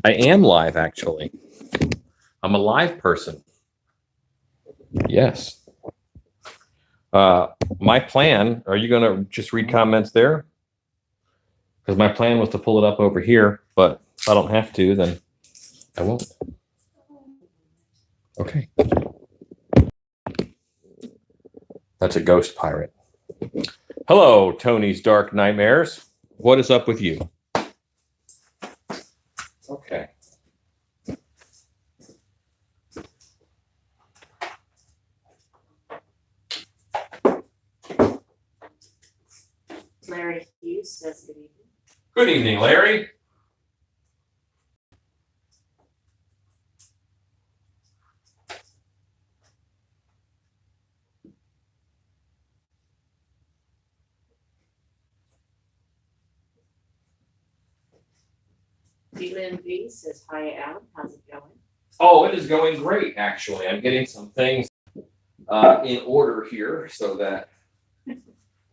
I am live, actually. I'm a live person. Yes. My plan, are you going to just read comments there? Because my plan was to pull it up over here, but if I don't have to, then I won't. Okay. That's a ghost pirate. Hello, Tony's Dark Nightmares. What is up with you? Okay. Larry Hughes says good evening. Good evening, Larry. D-Lynn V says, hi, Alan. How's it going? Oh, it is going great, actually. I'm getting some things in order here so that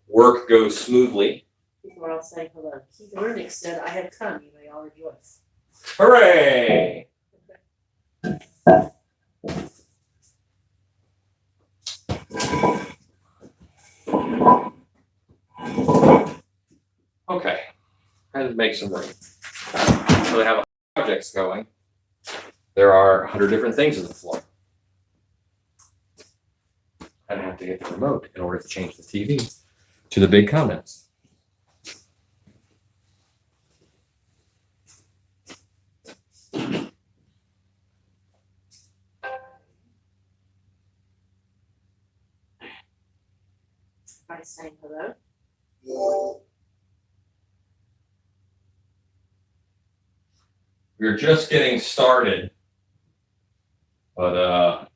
work goes smoothly. People are all saying hello. Keith Ernick said, I have come. You may all rejoice. Hooray! Okay. I had to make some room. So they have projects going. There are 100 different things on the floor. I have to get the remote in order to change the TV to the big comments. By saying hello. We're just getting started, but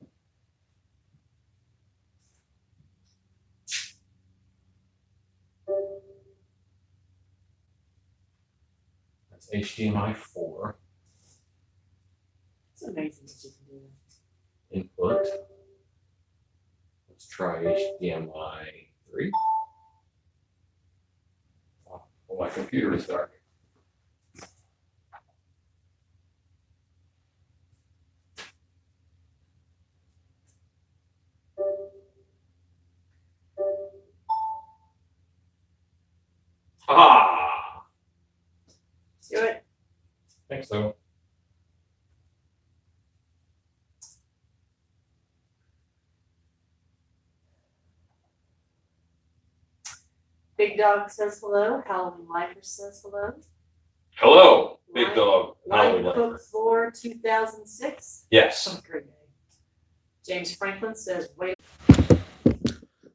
that's HDMI 4 It's amazing that you can do that. input. Let's try HDMI 3. Oh, my computer is dark. Ah, Do it. I think so. Big Dog says hello. Halloween Lifer says hello. Hello, Big Live- Dog. Live Hello. Cook Floor 2006. Yes. Great name. James Franklin says, wait.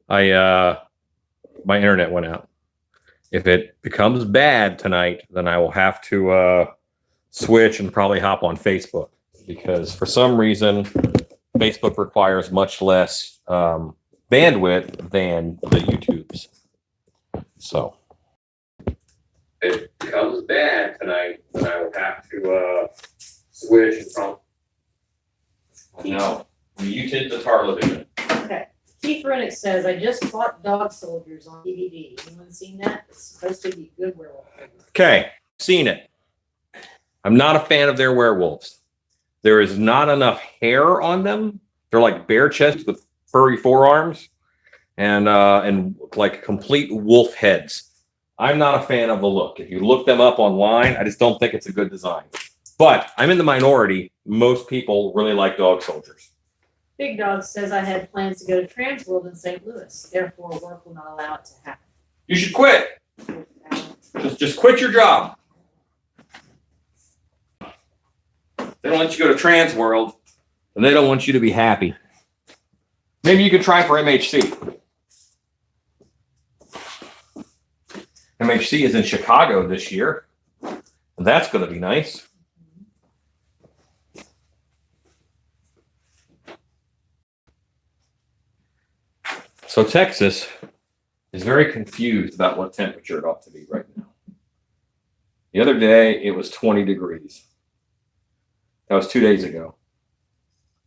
My internet went out. If it becomes bad tonight, then I will have to switch and probably hop on Facebook because for some reason, Facebook requires much less bandwidth than the YouTubes. So if it becomes bad tonight, then I will have to switch and probably. No, muted the television. Okay. Keith Rennick says, I just bought Dog Soldiers on DVD. Anyone seen that? It's supposed to be good werewolf. Okay, seen it. I'm not a fan of their werewolves. There is not enough hair on them. They're like bare chests with furry forearms and like complete wolf heads. I'm not a fan of the look. If you look them up online, I just don't think it's a good design. But I'm in the minority. Most people really like Dog Soldiers. Big Dog says, I had plans to go to Transworld in St. Louis. Therefore, work will not allow it to happen. You should quit. Just quit your job. They don't want you to go to Transworld, and they don't want you to be happy. Maybe you could try for MHC. MHC is in Chicago this year. That's going to be nice. So Texas is very confused about what temperature it ought to be right now. The other day, it was 20 degrees. That was 2 days ago.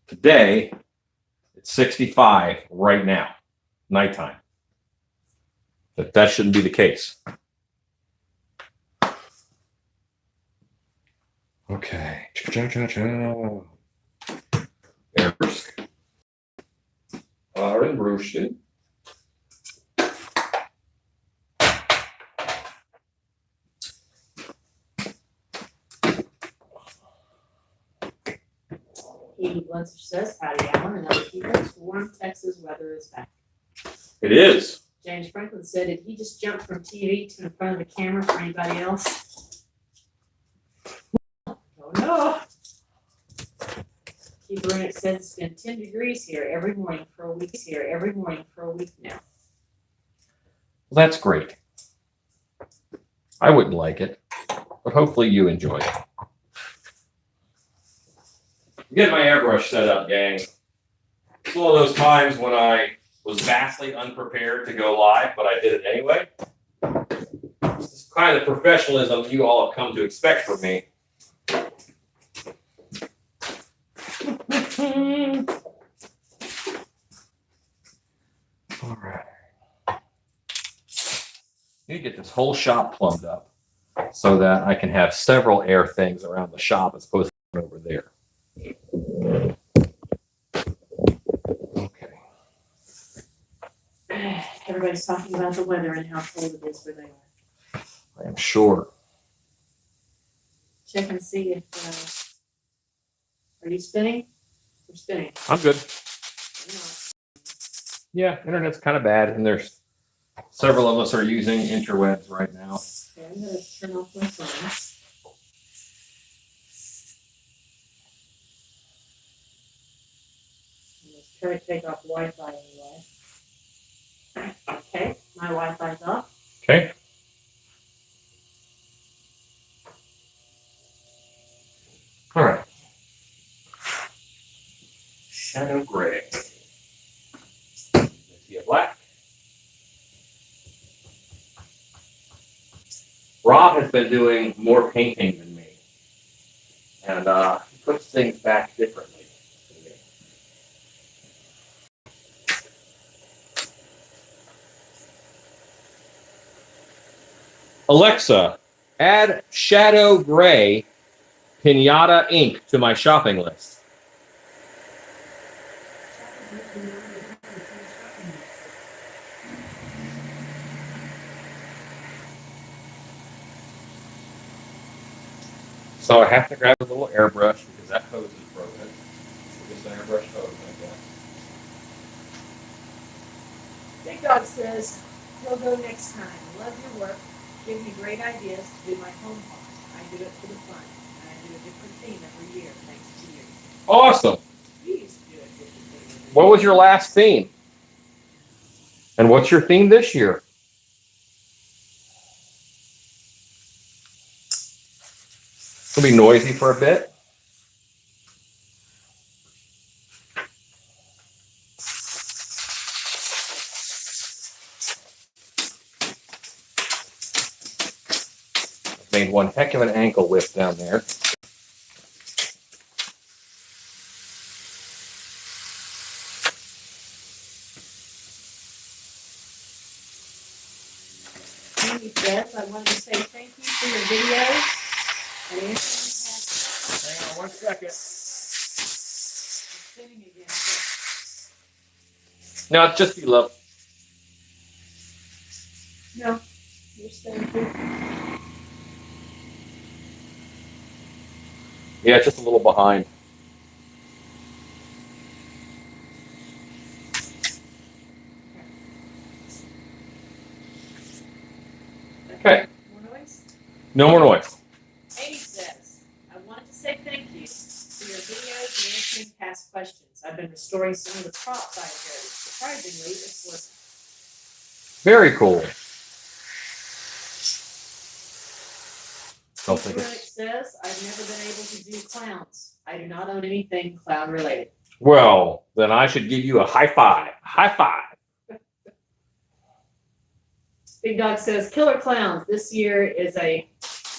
Today, it's 65 right now, nighttime. But that shouldn't be the case. Okay. Cha-cha-cha-cha. Ersk. Arnbrusten. Katie Blunter says, howdy, Alan, and other keepers. Warm Texas weather is back. It is. James Franklin said, did he just jump from TV to in front of the camera for anybody else? Oh no. Keeper in it says it's been 10 degrees here every morning for a week now. Well, that's great. I wouldn't like it, but hopefully you enjoy it. Get my airbrush set up, gang. It's one of those times when I was vastly unprepared to go live, but I did it anyway. This is kind of the professionalism you all have come to expect from me. All right. Need to get this whole shop plumbed up so that I can have several air things around the shop as opposed to over there. Okay. Everybody's talking about the weather and how cold it is where they are. I am sure. Check and see if, are you spinning? We're spinning. I'm good. I'm not. Yeah, internet's kind of bad, and there's several of us are using interwebs right now. Okay, I'm gonna turn off my phone. Let's try to take off Wi-Fi anyway. Okay, my Wi-Fi's off. Okay. All right. Shadow gray. Via black. Rob has been doing more painting than me, and he puts things back differently than me. Alexa, add Shadow Gray Pinata ink to my shopping list. So I have to grab a little airbrush because that hose is broken. So this airbrush hose, I guess. Big Dog says, he'll go next time. Love your work. Give me great ideas to do my home farm. I do it for the fun. And I do a different theme every year, thanks to you. Awesome. You used to do a different theme every year. What was your last theme? And what's your theme this year? It'll be noisy for a bit. Made one heck of an ankle whip down there. Amy says, I wanted to say thank you for your videos and answering Hang on one second. spinning again. No, it's just be love. No, you're spinning too. Yeah, it's just a little behind. Okay. More noise? No more noise. Amy says, I wanted to say thank you for your videos and answering past questions. I've been restoring some of the props I inherited. Surprisingly, it's working. Very cool. Don't think Rick it's... says, I've never been able to do clowns. I do not own anything clown related. Well, then I should give you a high five. High five. Big Dog says, Killer Clowns. This year is a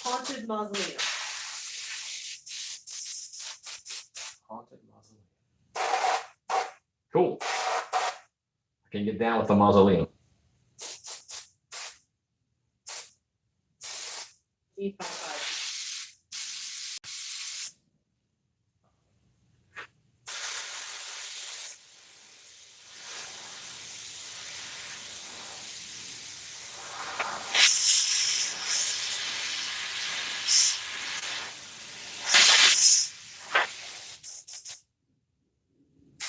haunted mausoleum. Haunted mausoleum. Cool. I can get down with the mausoleum. Deep high five.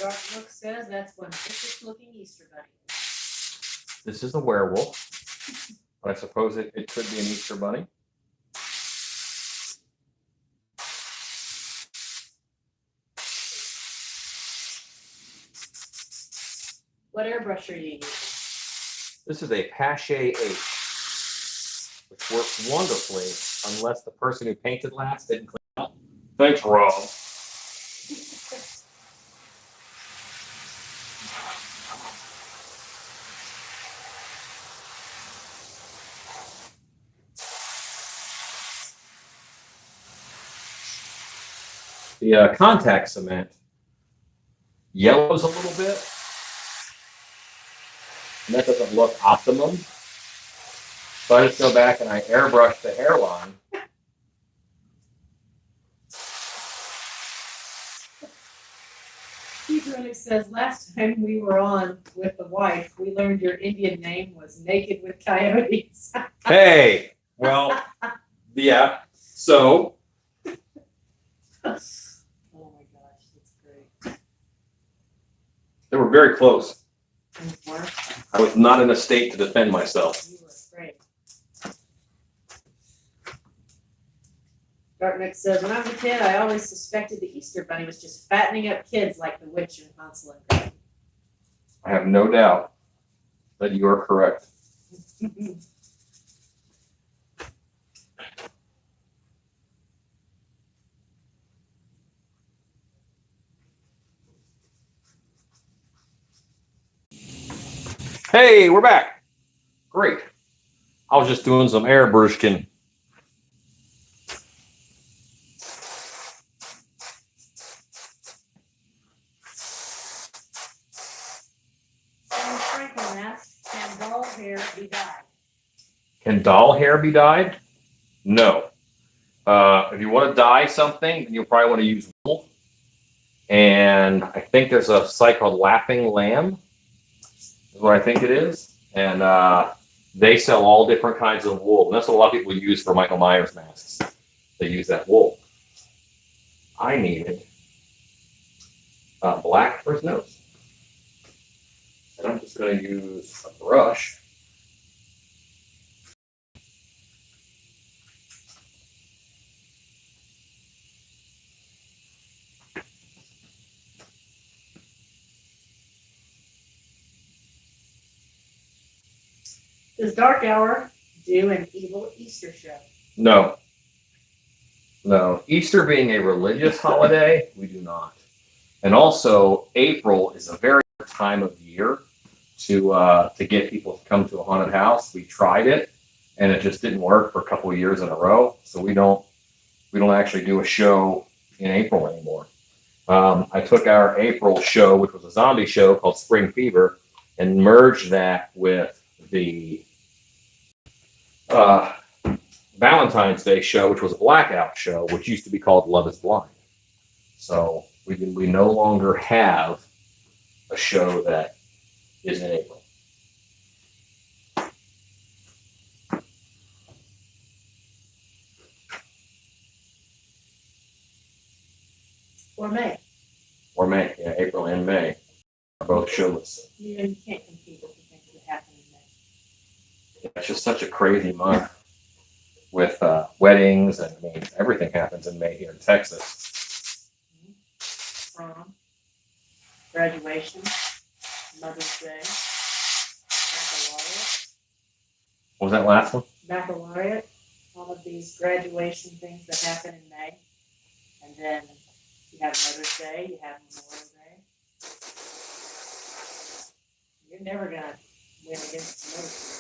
Dark Book says that's one vicious looking Easter bunny. This is a werewolf. But I suppose it could be an Easter bunny. What airbrush are you using? This is a Pache 8, which works wonderfully unless the person who painted last didn't clean up. Thanks, Rob. The contact cement yellows a little bit, and that doesn't look optimum. So I just go back and I airbrush the hairline. Keith says, last time we were on with the wife, we learned your Indian name was Naked with Coyotes. Hey, well, yeah, so. Oh my gosh, that's great. They were very close. Thanks, Mark. I was not in a state to defend myself. You were great. Dartmouth says, when I was a kid, I always suspected the Easter Bunny was just fattening up kids like the witch in Hansel and Gretel. I have no doubt that you are correct. Hey, we're back. Great. I was just doing some airbrushing. Scarecrow Mask, can doll hair be dyed? Can doll hair be dyed? No. If you want to dye something, then you'll probably want to use wool. And I think there's a site called Laughing Lamb, is what I think it is. And they sell all different kinds of wool. And that's what a lot of people use for Michael Myers masks. They use that wool. I needed black for his nose. And I'm just going to use a brush. Does Dark Hour do an evil Easter show? No. No. Easter being a religious holiday, we do not. And also, April is a very good time of year to get people to come to a haunted house. We tried it, and it just didn't work for a couple of years in a row. So we don't actually do a show in April anymore. I took our April show, which was a zombie show called Spring Fever, and merged that with the Valentine's Day show, which was a blackout show, which used to be called Love is Blind. So we no longer have a show that is in April. Or May? Or May, yeah, April and May are both showless. You know, you can't compete with the things that happen in May. It's just such a crazy month with weddings, and I mean, everything happens in May here in Texas. Prom, graduation, Mother's Day, baccalaureate. What was that last one? Baccalaureate, all of these graduation things that happen in May. And then you have Mother's Day, you have Memorial Day. You're never going to win against Mother's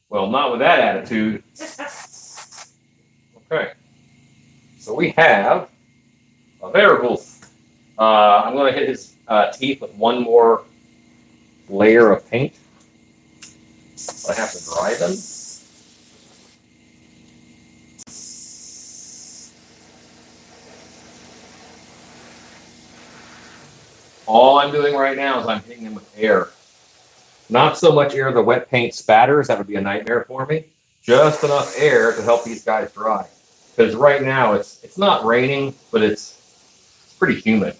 Well, not with that attitude. Day. Okay. So we have a werewolf. I'm going to hit his teeth with one more layer of paint. I have to dry them. All I'm doing right now is I'm hitting them with air. Not so much air the wet paint spatters, that would be a nightmare for me. Just enough air to help these guys dry. Because right now it's not raining, but it's pretty humid,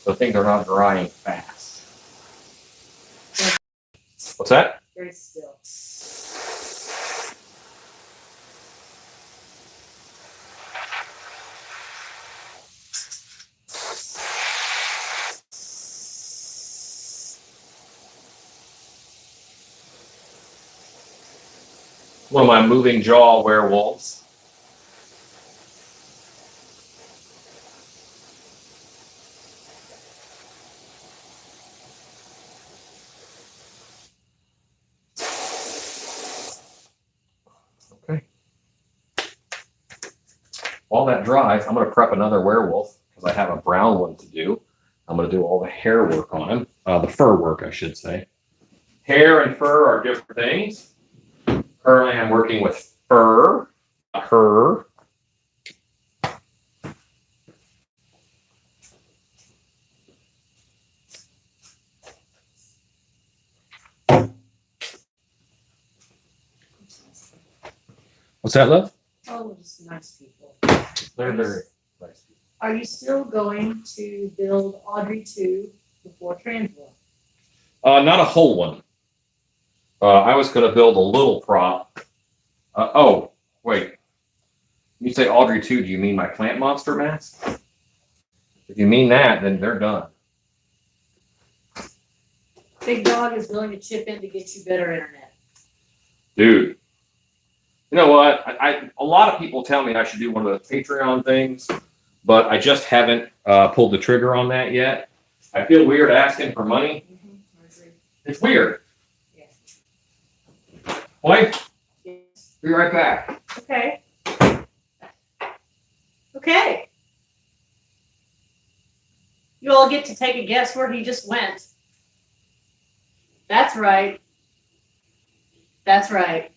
so things are not drying fast. What's that? Very still. One of my moving jaw werewolves. Okay. While that dries, I'm going to prep another werewolf because I have a brown one to do. I'm going to do all the hair work on him, the fur work, I should say. Hair and fur are different things. Currently, I'm working with fur, her. What's that, love? Oh, just nice people. They're very nice people. Are you still going to build Audrey 2 before Transworld? Not a whole one. I was going to build a little prop. Oh, wait. When you say Audrey 2, do you mean my plant monster mask? If you mean that, then they're done. Big Dog is willing to chip in to get you better internet. Dude. You know what? A lot of people tell me I should do one of those Patreon things, but I just haven't pulled the trigger on that yet. I feel weird asking for money. I agree. It's weird. Yeah. Wife, Yes. be right back. Okay. Okay. You all get to take a guess where he just went. That's right. That's right.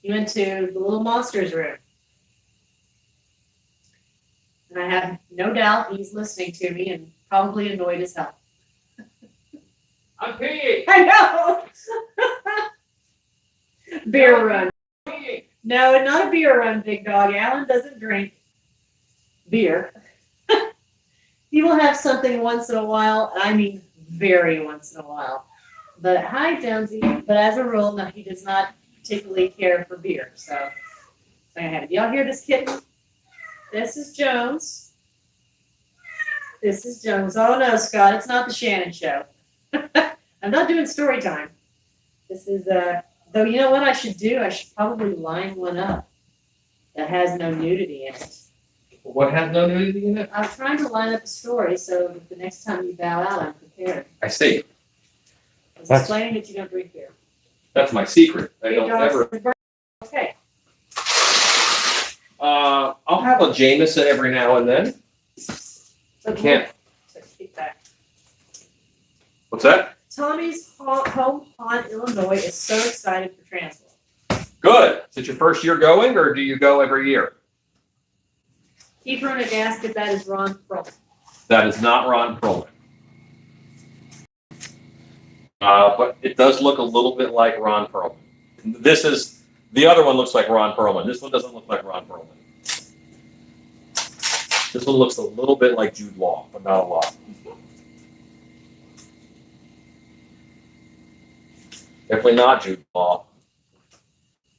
He went to the little monsters room. And I have no doubt he's listening to me and probably annoyed as hell. I'm peeing. I know. Beer run. No, not a beer run, Big Dog. Alan doesn't drink beer. He will have something once in a while, and I mean very once in a while. But hi, Jonesy. But as a rule, no, he does not particularly care for beer. So I have it. Y'all hear this kitten? This is Jones. This is Jones. Oh no, Scott, it's not the Shannon show. I'm not doing story time. This is though you know what I should do? I should probably line one up that has no nudity in it. What has no nudity in it? I'm trying to line up a story so that the next time you bow out, I'm prepared. I see. I was explaining that you don't drink beer. That's my secret. I Big don't Dog ever. says, okay. I'll have a Jameson every now and then. So Can't. So keep that. What's that? Tommy's home pond, Illinois is so excited for Transworld. Good. Is it your first year going, or do you go every year? Keep running asked if that is Ron Perlman. That is not Ron Perlman. But it does look a little bit like Ron Perlman. The other one looks like Ron Perlman. This one doesn't look like Ron Perlman. This one looks a little bit like Jude Law, but not a lot. Definitely not Jude Law.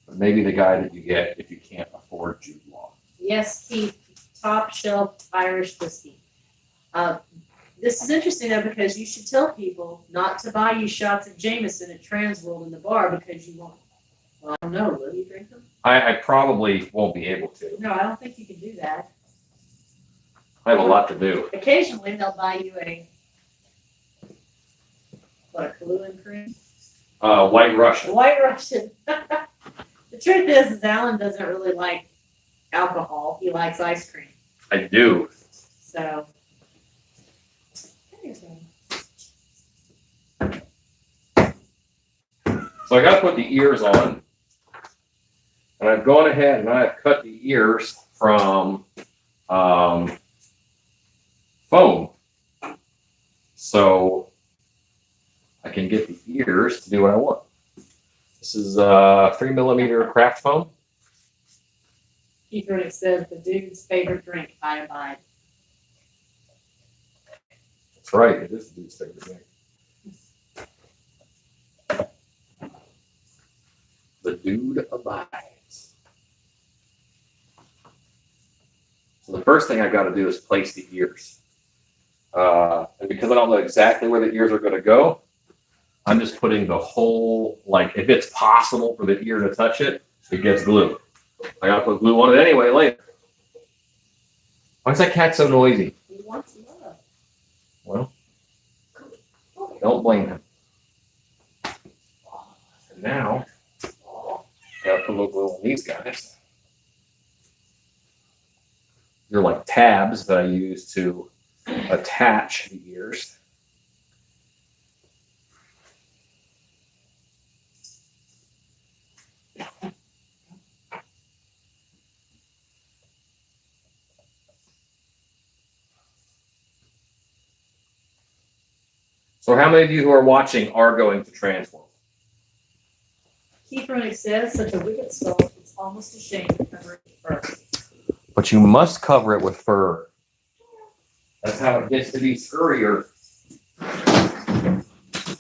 But maybe the guy that you get if you can't afford Jude Law. Yes, Keith, top shelf Irish whiskey. This is interesting though because you should tell people not to buy you shots of Jameson at Transworld in the bar because you won't. Well, I don't know. Will you drink them? I probably won't be able to. No, I don't think you can do that. I have a lot to do. Occasionally, they'll buy you a Kahlua and cream. White Russian. White Russian. The truth is Alan doesn't really like alcohol. He likes ice cream. I do. So. So I got to put the ears on. And I've gone ahead and I've cut the ears from foam. So I can get the ears to do what I want. This is 3mm craft foam. Keith Runick says the dude's favorite drink, I abide. That's right. It is the dude's favorite drink. The dude abides. So the first thing I got to do is place the ears. And because I don't know exactly where the ears are going to go, I'm just putting the whole, like, if it's possible for the ear to touch it, it gets glue. I got to put glue on it anyway later. Why is that cat so noisy? He wants love. Well, don't blame him. And now, I got to put a little glue on these guys. They're like tabs that I use to attach the ears. So how many of you who are watching are going to Transworld? Keith Runick says such a wicked soul, it's almost a shame to cover it with fur. But you must cover it with fur. That's how it gets to be scurrier.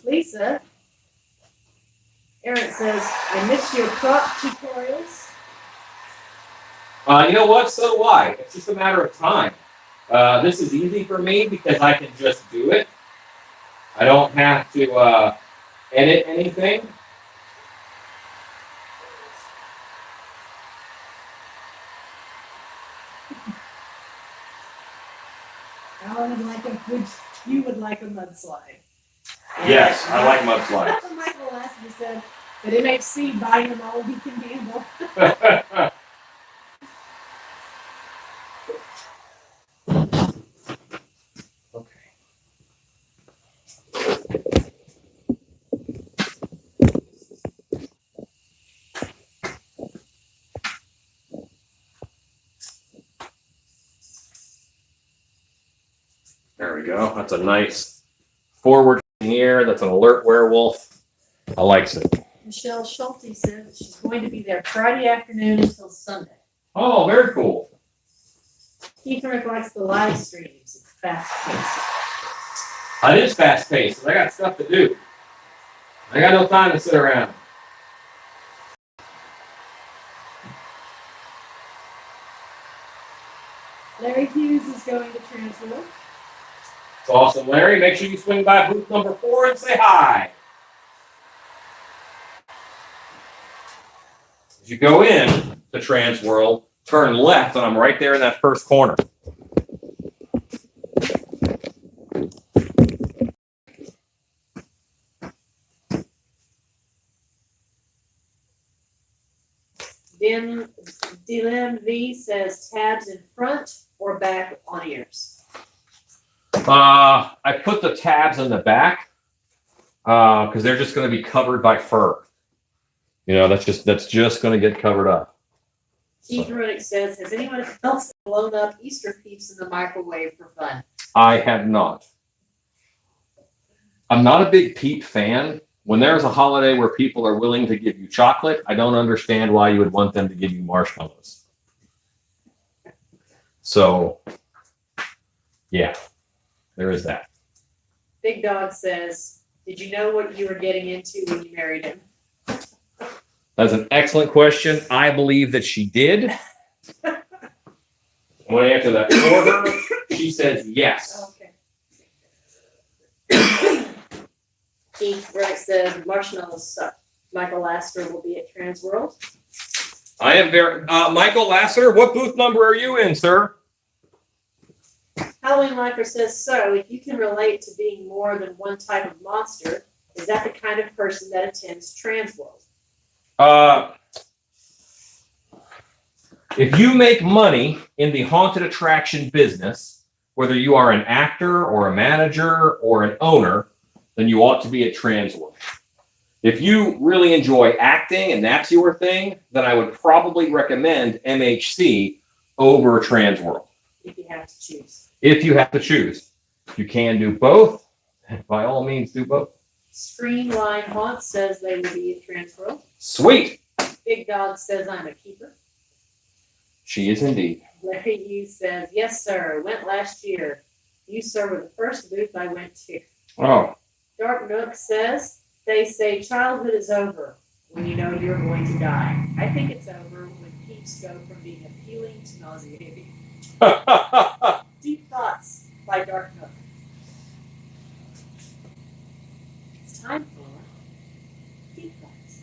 Lisa, Aaron says, I miss your prop tutorials. You know what? So do I. It's just a matter of time. This is easy for me because I can just do it. I don't have to edit anything. Alan would like you would like a mudslide. Yes, I like mudslides. Michael Lassiter said that MHC buying him all he can handle. Okay. There we go. That's a nice forward ear. That's an alert werewolf. I likes it. Michelle Schulte said that she's going to be there Friday afternoon until Sunday. Oh, very cool. Keith Rick likes the live streams. It's fast paced. It is fast paced. I got stuff to do. I got no time to sit around. Larry Hughes is going to Transworld. It's awesome, Larry. Make sure you swing by booth number 4 and say hi. As you go in to Transworld, turn left, and I'm right there in that first corner. Dylan V says tabs in front or back on ears. I put the tabs in the back because they're just going to be covered by fur. You know, that's just going to get covered up. Keith Runick says, has anyone else blown up Easter peeps in the microwave for fun? I have not. I'm not a big peep fan. When there's a holiday where people are willing to give you chocolate, I don't understand why you would want them to give you marshmallows. So, yeah, there is that. Big Dog says, did you know what you were getting into when you married him? That's an excellent question. I believe that she did. When I answer that for her, she says yes. Okay. Keith Rick says marshmallows suck. Michael Lassiter will be at Transworld. I am very Michael Lassiter. What booth number are you in, sir? Halloween Lifer says, so if you can relate to being more than one type of monster, is that the kind of person that attends Transworld? If you make money in the haunted attraction business, whether you are an actor or a manager or an owner, then you ought to be at Transworld. If you really enjoy acting and that's your thing, then I would probably recommend MHC over Transworld. If you have to choose. If you have to choose. If you can do both, by all means do both. Streamline Haunt says they will be at Transworld. Sweet. Big Dog says I'm a keeper. She is indeed. Larry Hughes says, yes, sir. Went last year. You, sir, were the first booth I went to. Oh, Dark Nook says, they say childhood is over when you know you're going to die. I think it's over when peeps go from being appealing to nauseating. Deep Thoughts by Dark Nook. It's time for Deep Thoughts.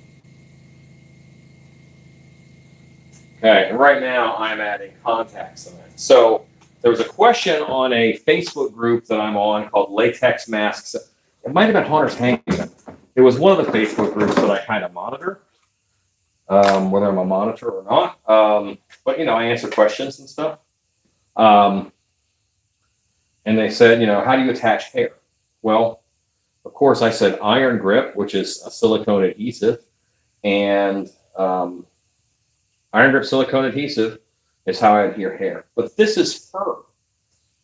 okay, and right now I'm adding contact cement. So there was a question on a Facebook group that I'm on called Latex Masks. It might have been Hunter's Hangman. It was one of the Facebook groups that I kind of monitor, whether I'm a monitor or not. But, I answer questions and stuff. And they said, how do you attach hair? Well, of course, I said iron grip, which is a silicone adhesive. And iron grip silicone adhesive is how I adhere hair. But this is fur.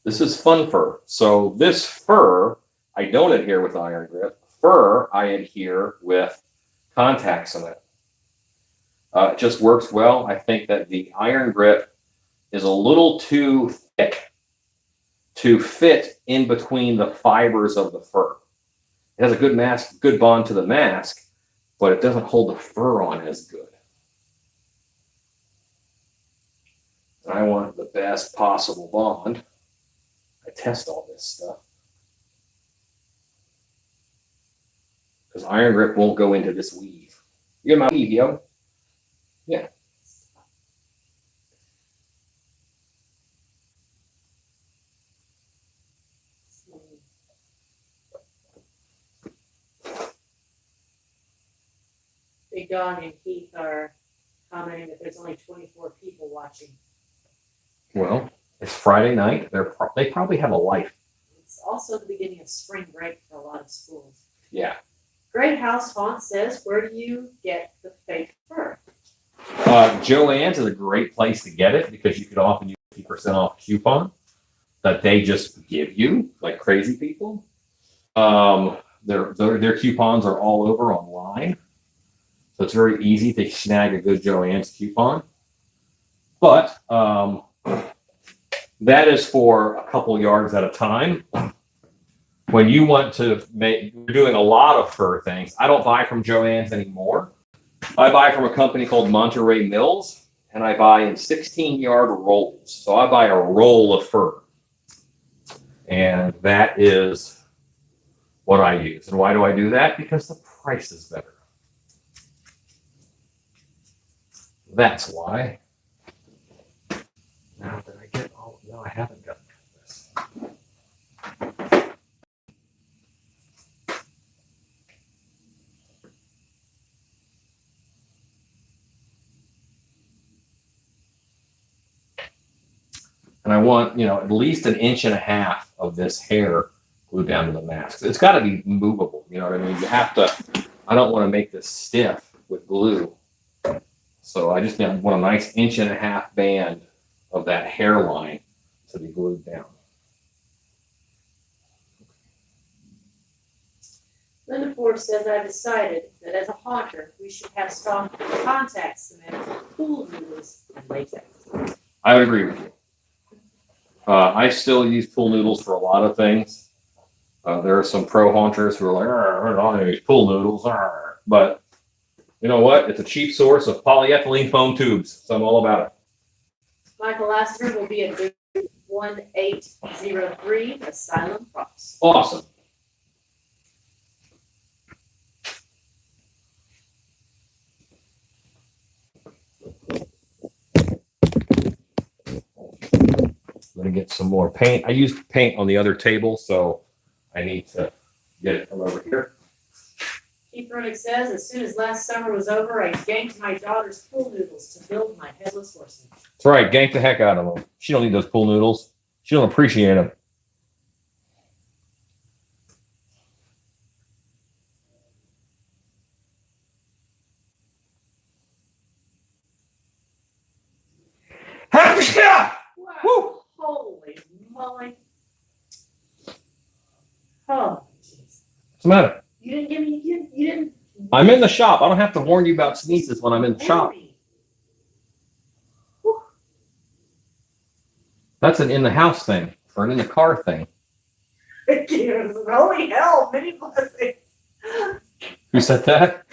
This is fun fur. So this fur, I don't adhere with iron grip. Fur, I adhere with contact cement. It just works well. I think that the iron grip is a little too thick to fit in between the fibers of the fur. It has a good bond to the mask, but it doesn't hold the fur on as good. I want the best possible bond. I test all this stuff. Because iron grip won't go into this weave. You get my weave, yo? Yeah. Big Dog and Keith are commenting that there's only 24 people watching. Well, it's Friday night. They probably have a life. It's also the beginning of spring break for a lot of schools. Yeah. Great House Font says, where do you get the fake fur? Joann's is a great place to get it because you could often use 50% off coupon that they just give you, like crazy people. Their coupons are all over online. So it's very easy to snag a good Joann's coupon. But that is for a couple yards at a time. When you want to you're doing a lot of fur things. I don't buy from Joann's anymore. I buy from a company called Monterey Mills, and I buy in 16-yard rolls. So I buy a roll of fur. And that is what I use. And why do I do that? Because the price is better. That's why. Now, did I get all? No, I haven't gotten this. And I want, at least 1.5 inches of this hair glued down to the mask. It's got to be movable. You know what I mean? You have to, I don't want to make this stiff with glue. So I just want a nice 1.5 inch band of that hairline to be glued down. Linda Ford says, I've decided that as a haunter, we should have stock contact cement, pool noodles, and latex. I would agree with you. I still use pool noodles for a lot of things. There are some pro haunters who are like, I don't use pool noodles. But you know what? It's a cheap source of polyethylene foam tubes, so I'm all about it. Michael Lassiter will be at booth 1803, Asylum Props. Awesome. I'm going to get some more paint. I used paint on the other table, so I need to get it from over here. Keith Ronick says, as soon as last summer was over, I ganked my daughter's pool noodles to build my headless horseman. That's right. Gank the heck out of them. She don't need those pool noodles. She don't appreciate them. Wow. Woo! Holy moly. Oh, jeez. What's the matter? You didn't give me, you didn't. I'm in the shop. I don't have to warn you about sneezes when I'm in the shop. Whew. That's an in the house thing or an in the car thing. Thank you. Holy hell, many blessings. Who said that?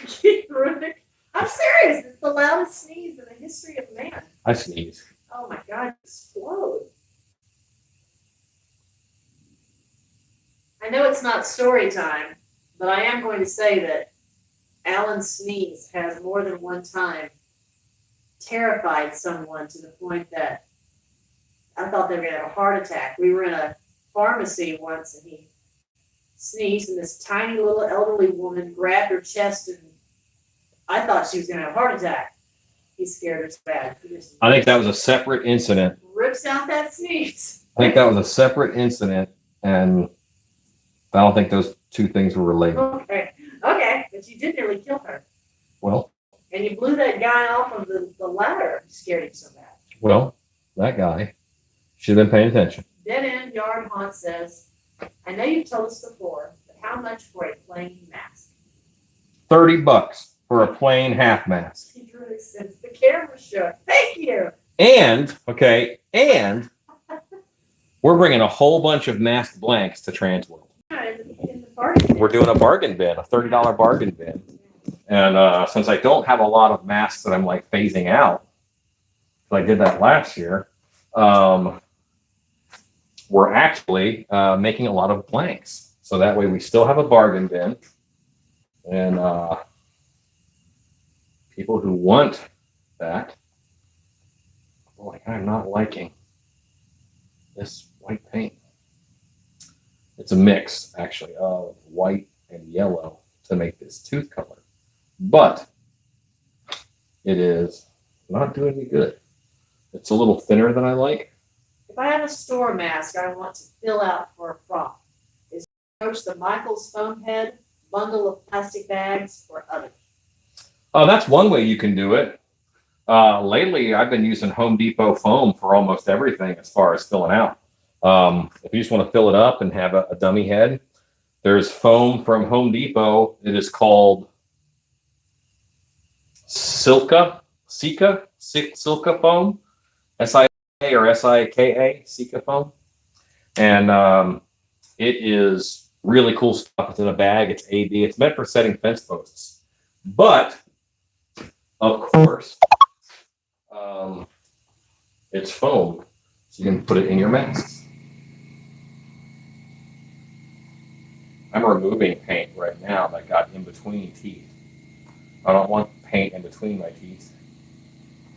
I'm serious. It's the loudest sneeze in the history of man. I sneeze. Oh my God, explode. I know it's not story time, but I am going to say that Alan's sneeze has more than one time terrified someone to the point that I thought they were going to have a heart attack. We were in a pharmacy once and he sneezed and this tiny little elderly woman grabbed her chest and I thought she was going to have a heart attack. He scared her so bad. I think that was a separate incident. Rips out that sneeze. I think that was a separate incident, and I don't think those two things were related. Okay, but you did nearly kill her. Well, and you blew that guy off of the ladder. You scared him so bad. Well, that guy should have been paying attention. Dead End Yard Haunt says, I know you've told us before, but how much for a plain mask? $30 for a plain half mask. He really says the camera shook. Thank you. And we're bringing a whole bunch of masked blanks to Transworld. In the party. We're doing a bargain bin, a $30 bargain bin. And since I don't have a lot of masks that I'm like phasing out, I did that last year, we're actually making a lot of blanks. So that way we still have a bargain bin. And people who want that, boy, I'm not liking this white paint. It's a mix, actually, of white and yellow to make this tooth color. But it is not doing me good. It's a little thinner than I like. If I had a store mask I want to fill out for a prop, is approach the Michaels foam head, bundle of plastic bags, or other? That's one way you can do it. Lately, I've been using Home Depot foam for almost everything as far as filling out. If you just want to fill it up and have a dummy head, there's foam from Home Depot. It is called Silka foam, S-I-A or S-I-K-A, Sika foam. And it is really cool stuff. It's in a bag. It's AB. It's meant for setting fence posts. But, of course, it's foam, so you can put it in your masks. I'm removing paint right now that got in between teeth. I don't want paint in between my teeth.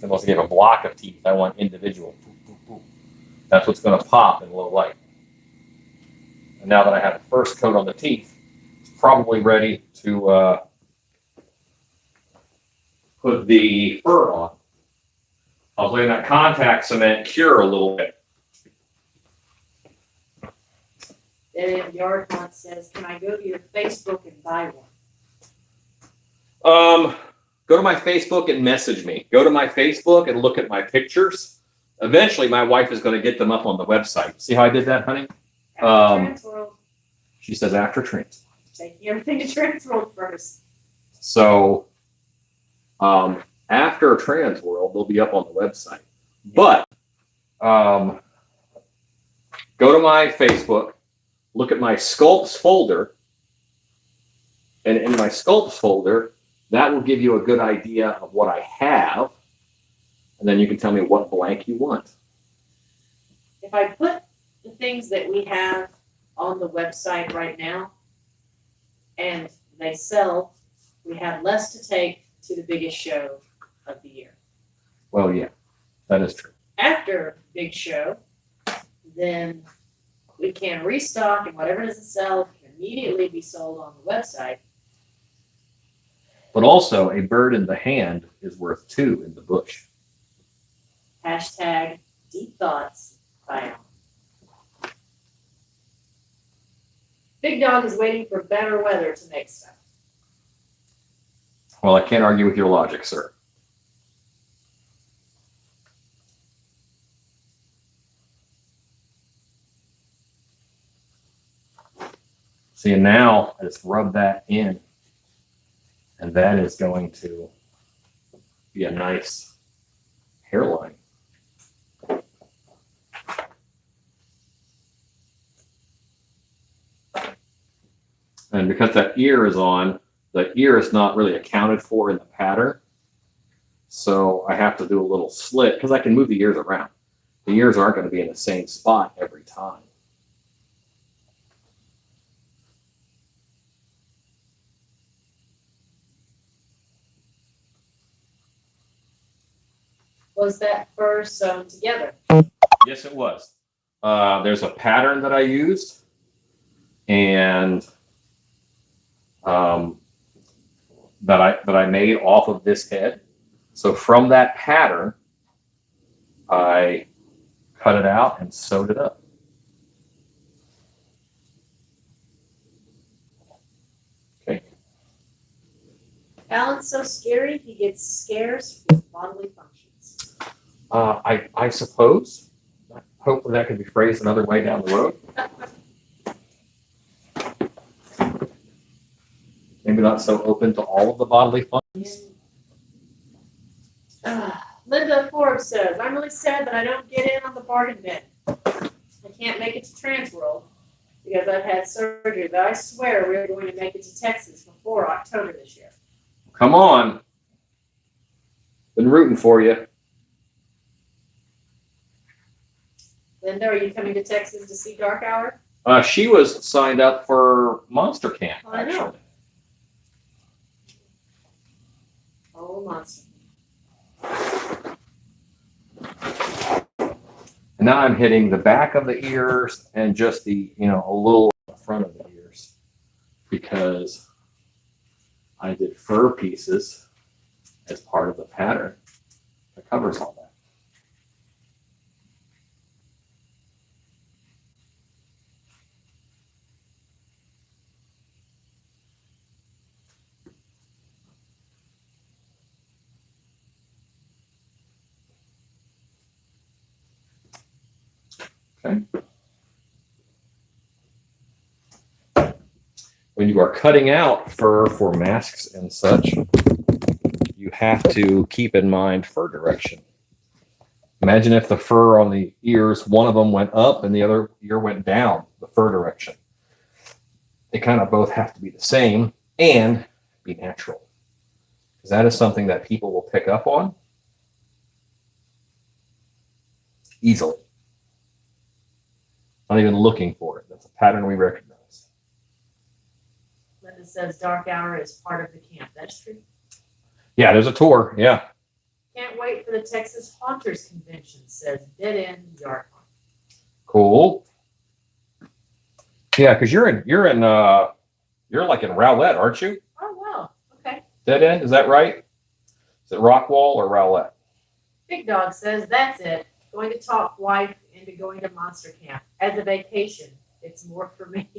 Unless I give a block of teeth, I want individual. That's what's going to pop in low light. And now that I have the first coat on the teeth, it's probably ready to put the fur on. I was letting that contact cement cure a little bit. Dead End Yard Haunt says, can I go to your Facebook and buy one? Go to my Facebook and message me. Go to my Facebook and look at my pictures. Eventually, my wife is going to get them up on the website. See how I did that, honey? Transworld. She says after Transworld. Taking everything to Transworld first. So, after Transworld, they'll be up on the website. But go to my Facebook, look at my sculpts folder, and in my sculpts folder, that will give you a good idea of what I have, and then you can tell me what blank you want. If I put the things that we have on the website right now, and they sell, we have less to take to the biggest show of the year. Well, yeah, that is true. After big show, then we can restock, and whatever doesn't sell can immediately be sold on the website. But also, a bird in the hand is worth two in the bush. Hashtag deep thoughts by Alan. Big Dog is waiting for better weather to make stuff. Well, I can't argue with your logic, sir. See, and now I just rub that in, and that is going to be a nice hairline. And because that ear is on, the ear is not really accounted for in the pattern. So I have to do a little slit because I can move the ears around. The ears aren't going to be in the same spot every time. Was that fur sewn together? Yes, it was. There's a pattern that I used, and that I made off of this head. So from that pattern, I cut it out and sewed it up. Okay. Alan's so scary, he gets scares with bodily functions. I suppose. Hopefully that can be phrased another way down the road. Maybe not so open to all of the bodily functions. Linda Forbes says, I'm really sad that I don't get in on the bargain bin. I can't make it to Transworld because I've had surgery, but I swear we're going to make it to Texas before October this year. Come on. Been rooting for you. Linda, are you coming to Texas to see Dark Hour? She was signed up for Monster Camp, I know. actually. Oh, monster. And now I'm hitting the back of the ears and just the, a little front of the ears because I did fur pieces as part of the pattern that covers all that. Okay. When you are cutting out fur for masks and such, you have to keep in mind fur direction. Imagine if the fur on the ears, one of them went up and the other ear went down, the fur direction. They kind of both have to be the same and be natural. Because that is something that people will pick up on easily. Not even looking for it. That's a pattern we recognize. Linda says Dark Hour is part of the camp. That's true. Yeah, there's a tour. Yeah. Can't wait for the Texas Haunters Convention, says Dead End Yard Hunt. Cool. Yeah, because you're like in Rowlett, aren't you? Oh, wow. Okay. Dead End, is that right? Is it Rockwall or Rowlett? Big Dog says that's it. Going to talk wife into going to Monster Camp. As a vacation, it's more for me.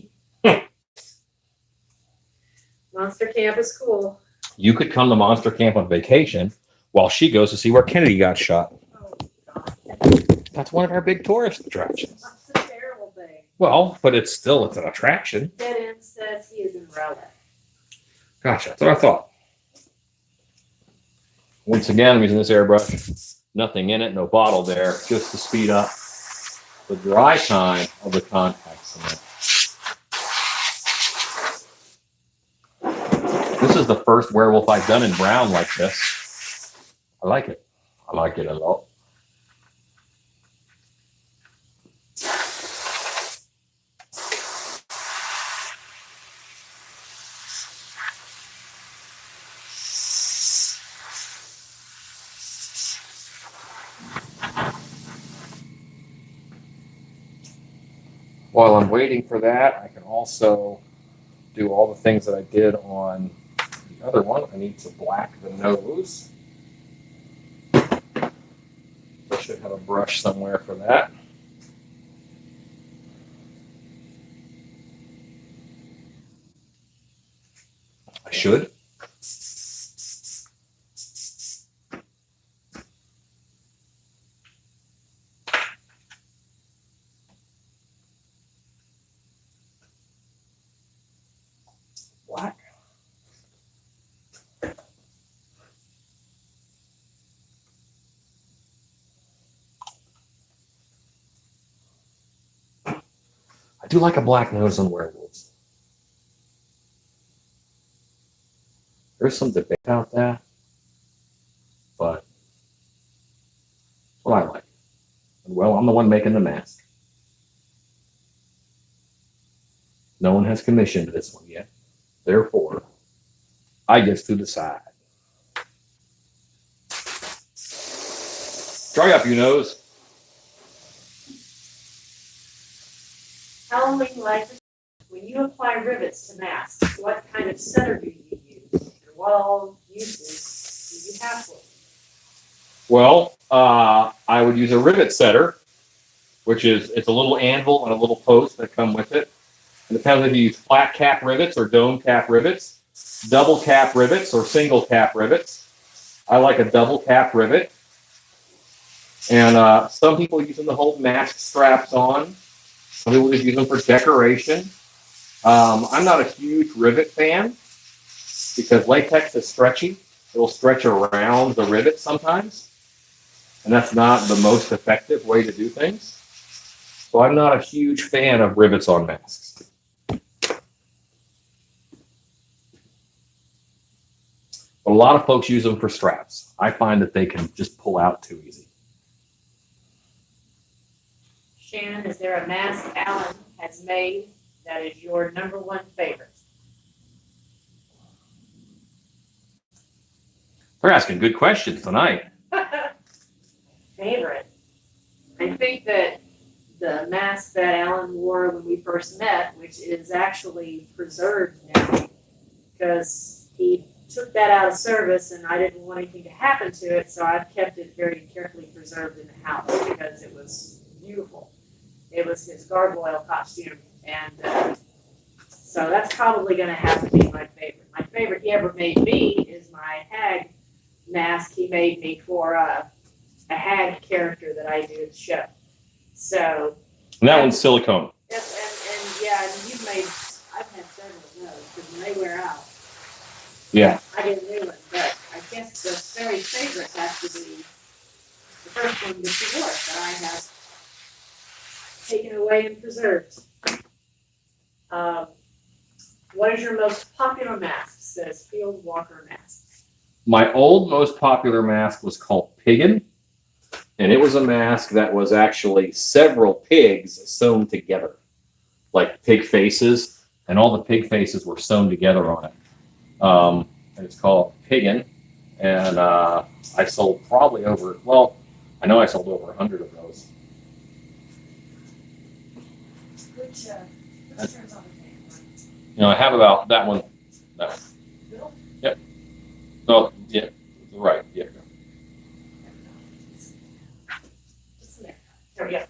Monster Camp is cool. You could come to Monster Camp on vacation while she goes to see where Kennedy got shot. Oh, God. That's one of our big tourist attractions. That's a terrible thing. Well, but it's an attraction. Dead End says he is in Rowlett. Gosh, that's what I thought. Once again, I'm using this airbrush. Nothing in it, no bottle there, just to speed up the dry time of the contact cement. This is the first werewolf I've done in brown like this. I like it. I like it a lot. While I'm waiting for that, I can also do all the things that I did on the other one. I need to black the nose. I should have a brush somewhere for that. I should. Black. I do like a black nose on werewolves. There's some debate about that, but what I like. And well, I'm the one making the mask. No one has commissioned this one yet. Therefore, I get to decide. Dry up, you nose. Halloween life. When you apply rivets to masks, what kind of setter do you use? And what all uses do you have for them? Well, I would use a rivet setter, which is it's a little anvil and a little post that come with it. It depends if you use flat cap rivets or dome cap rivets, double cap rivets or single cap rivets. I like a double cap rivet. And some people use them to hold mask straps on. Some people just use them for decoration. I'm not a huge rivet fan because latex is stretchy. It will stretch around the rivet sometimes. And that's not the most effective way to do things. So I'm not a huge fan of rivets on masks. But a lot of folks use them for straps. I find that they can just pull out too easy. Shannon, is there a mask Alan has made that is your number one favorite? They're asking good questions tonight. Favorite? I think that the mask that Alan wore when we first met, which is actually preserved now, because he took that out of service and I didn't want anything to happen to it, so I've kept it very carefully preserved in the house because it was beautiful. It was his gargoyle costume, and so that's probably going to have to be my favorite. My favorite he ever made me is my hag mask he made me for a hag character that I do at the show. So And that one's silicone. and yeah, and you've made, I've had several of those because when they wear out, Yeah. I get a new one. But I guess the very favorite has to be the first one that you wore that I have taken away and preserved. What is your most popular mask? Says Field Walker Mask. My old most popular mask was called Piggin, and it was a mask that was actually several pigs sewn together, like pig faces, and all the pig faces were sewn together on it. And it's called Piggin, and I sold probably over, well, I know I sold over 100 of those. Which turns on the fan? You know, I have about that one. That one. Middle? Yep. No, yeah, right. Yeah. It's in there. There we go.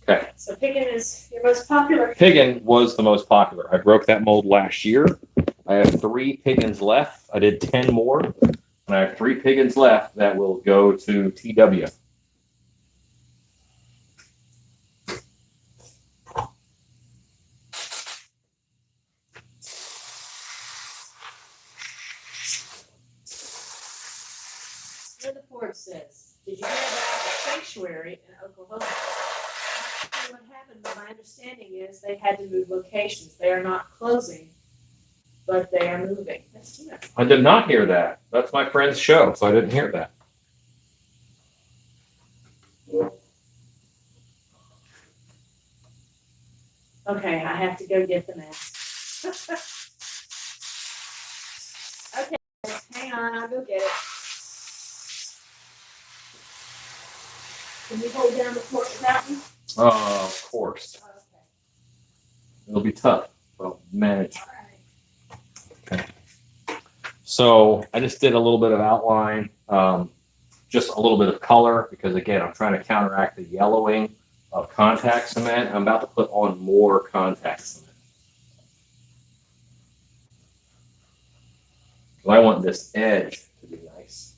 Okay. So Piggin is your most popular. Piggin was the most popular. I broke that mold last year. I have 3 Piggins left. I did 10 more, and I have 3 Piggins left that will go to TW. Where the Ford says, did you hear about the sanctuary in Oklahoma? Actually, what happened, my understanding is they had to move locations. They are not closing, but they are moving. That's too much. I did not hear that. That's my friend's show, so I didn't hear that. Okay, I have to go get the mask. Okay, hang on, I'll go get it. Can you hold down the fort without me? Of course. Okay. It'll be tough. Well, manage. All right. So I just did a little bit of outline, just a little bit of color, because again, I'm trying to counteract the yellowing of contact cement. I'm about to put on more contact cement. I want this edge to be nice.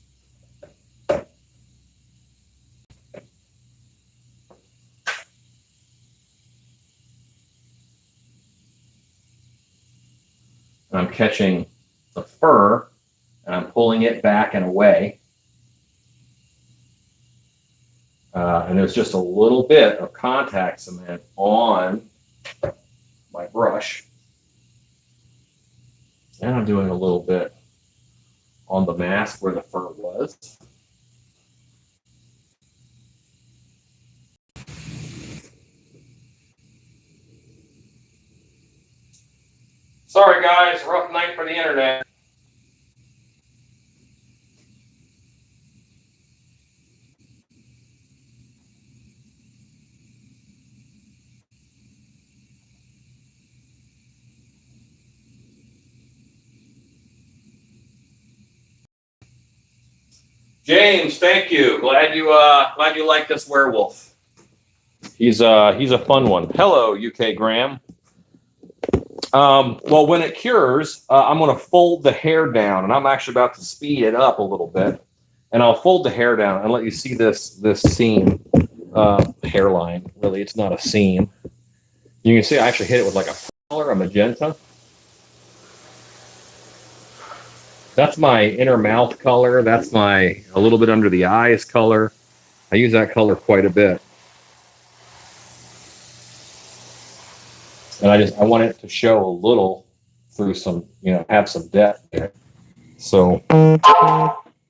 And I'm catching the fur and I'm pulling it back and away. And there's just a little bit of contact cement on my brush. And I'm doing a little bit on the mask where the fur was. Sorry guys, rough night for the internet. James, thank you. Glad you like this werewolf. He's a fun one. Hello, UK Graham. Well, when it cures, I'm going to fold the hair down, and I'm actually about to speed it up a little bit, and I'll fold the hair down and let you see this seam, hairline. Really, it's not a seam. You can see I actually hit it with like a color, a magenta. That's my inner mouth color. That's my a little bit under the eyes color. I use that color quite a bit. And I want it to show a little through some, have some depth there. So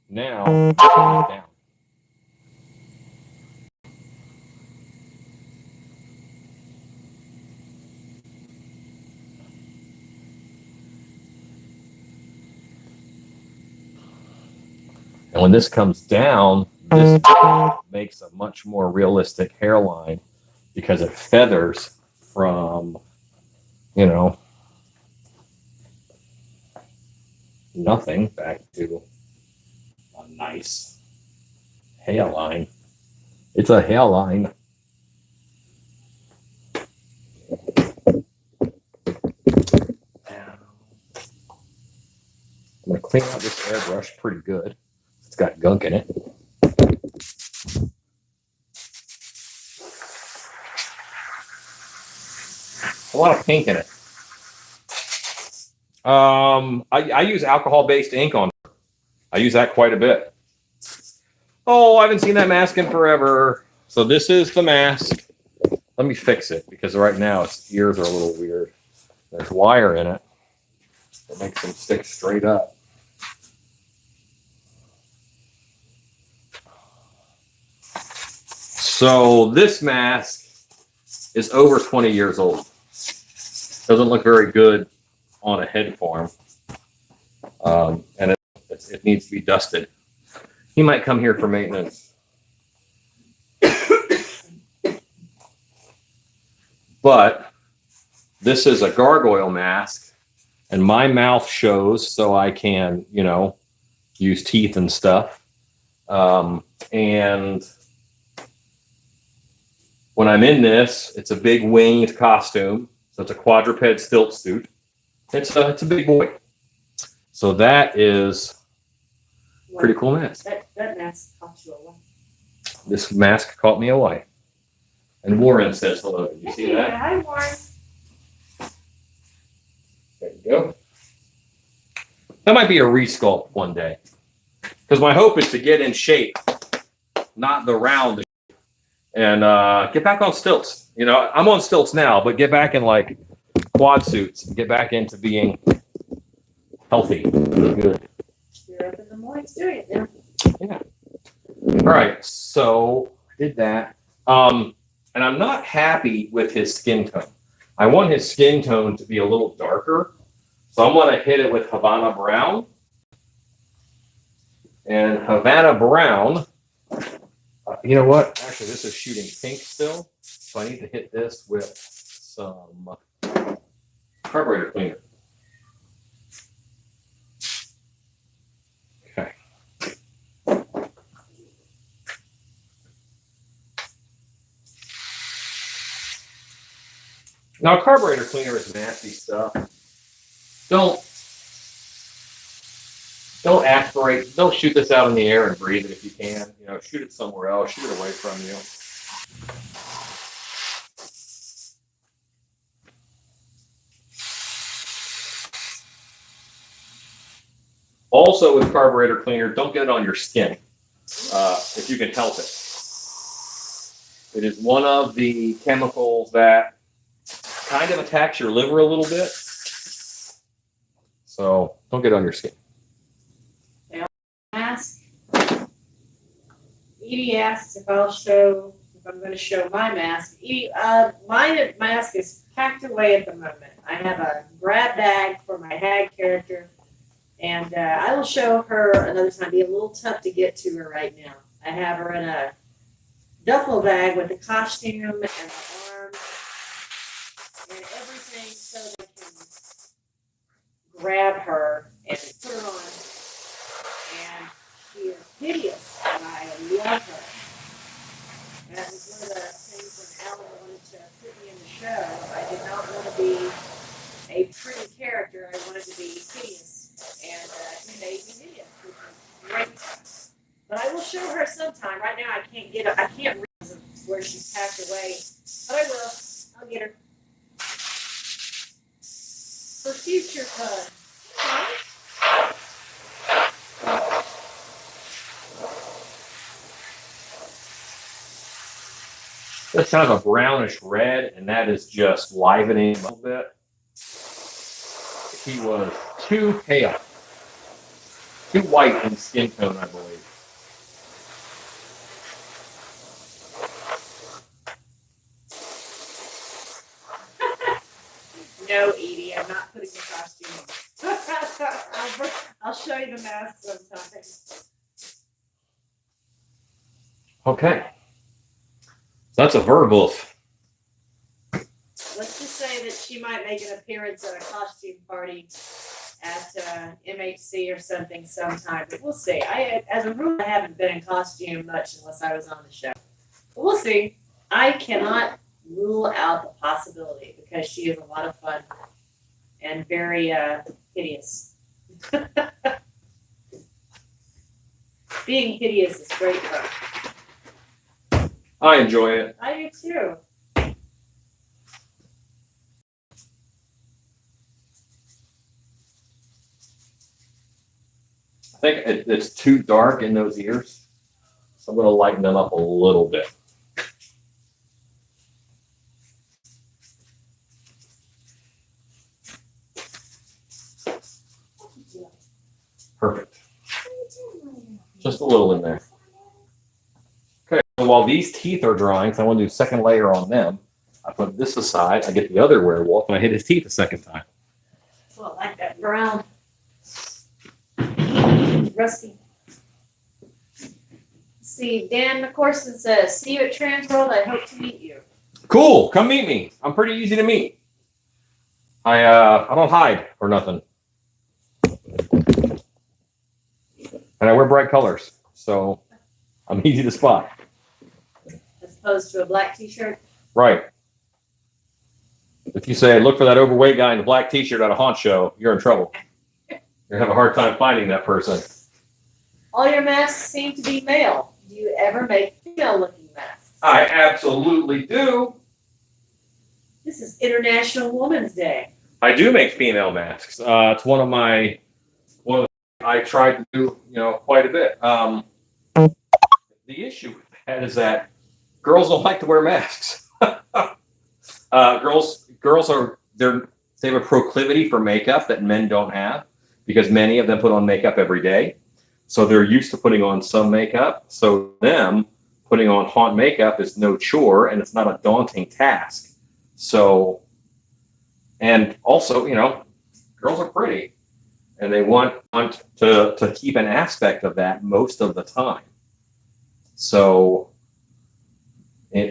now down. And when this comes down, this makes a much more realistic hairline because it feathers from, nothing back to a nice hairline. It's a hairline. I'm going to clean out this airbrush pretty good. It's got gunk in it. A lot of pink in it. I use alcohol-based ink on it. I use that quite a bit. Oh, I haven't seen that mask in forever. So this is the mask. Let me fix it because right now its ears are a little weird. There's wire in it that makes them stick straight up. So this mask is over 20 years old. Doesn't look very good on a head form. And it needs to be dusted. He might come here for maintenance. But this is a gargoyle mask, and my mouth shows so I can, use teeth and stuff. And when I'm in this, it's a big winged costume. So it's a quadruped stilt suit. It's a big boy. So that is pretty cool mask. That mask caught you away. This mask caught me away. And Warren says hello. Did you see that? Hi, Warren. There you go. That might be a resculpt one day. Because my hope is to get in shape, not the round shape, and get back on stilts. I'm on stilts now, but get back in like quad suits and get back into being healthy. Good. You're up in the morning doing it now. Yeah. All right. So I did that. And I'm not happy with his skin tone. I want his skin tone to be a little darker. So I'm going to hit it with Havana Brown. And Havana Brown, you know what? Actually, this is shooting pink still. So I need to hit this with some carburetor cleaner. Okay. Now, carburetor cleaner is nasty stuff. Don't aspirate. Don't shoot this out in the air and breathe it if you can. Shoot it somewhere else. Shoot it away from you. Also, with carburetor cleaner, don't get it on your skin if you can help it. It is one of the chemicals that kind of attacks your liver a little bit. So don't get it on your skin. Edie asks if I'm going to show my mask. Edie, my mask is packed away at the moment. I have a grab bag for my hag character, and I will show her another time. It'll be a little tough to get to her right now. I have her in a duffel bag with the costume and the arms and everything so they can grab her and put her on. And she is hideous, and I love her. That was one of the things when Alan wanted to put me in the show. I did not want to be a pretty character. I wanted to be hideous. And he made me hideous, which was great. But I will show her sometime. Right now I can't realize where she's packed away. But I will. I'll get her. For future fun. That's kind of a brownish red, and that is just livening a little bit. He was too pale, too white in skin tone, I believe. No, Edie, I'm not putting the costume on. I'll show you the mask sometime. Okay. So that's a werewolf. Let's just say that she might make an appearance at a costume party at MHC or something sometime. But we'll see. As a rule, I haven't been in costume much unless I was on the show. But we'll see. I cannot rule out the possibility because she is a lot of fun and very hideous. Being hideous is great fun. I enjoy it. I do too. I think it's too dark in those ears, so I'm going to lighten them up a little bit. Perfect. Just a little in there. Okay, so while these teeth are drying, because I want to do second layer on them, I put this aside, I get the other werewolf, and I hit his teeth a second time. Well, I like that brown. Rusty. See, Dan McCorson says, see you at Transworld. I hope to meet you. Cool. Come meet me. I'm pretty easy to meet. I don't hide or nothing. And I wear bright colors, so I'm easy to spot. As opposed to a black t-shirt. Right. If you say, look for that overweight guy in the black t-shirt at a haunt show, you're in trouble. You're going to have a hard time finding that person. All your masks seem to be male. Do you ever make female-looking masks? I absolutely do. This is International Women's Day. I do make female masks. It's one of the I tried to do, quite a bit. The issue with that is that girls don't like to wear masks. Girls they have a proclivity for makeup that men don't have because many of them put on makeup every day. So they're used to putting on some makeup. So them putting on haunt makeup is no chore and it's not a daunting task. So, and also, girls are pretty and they want to keep an aspect of that most of the time. So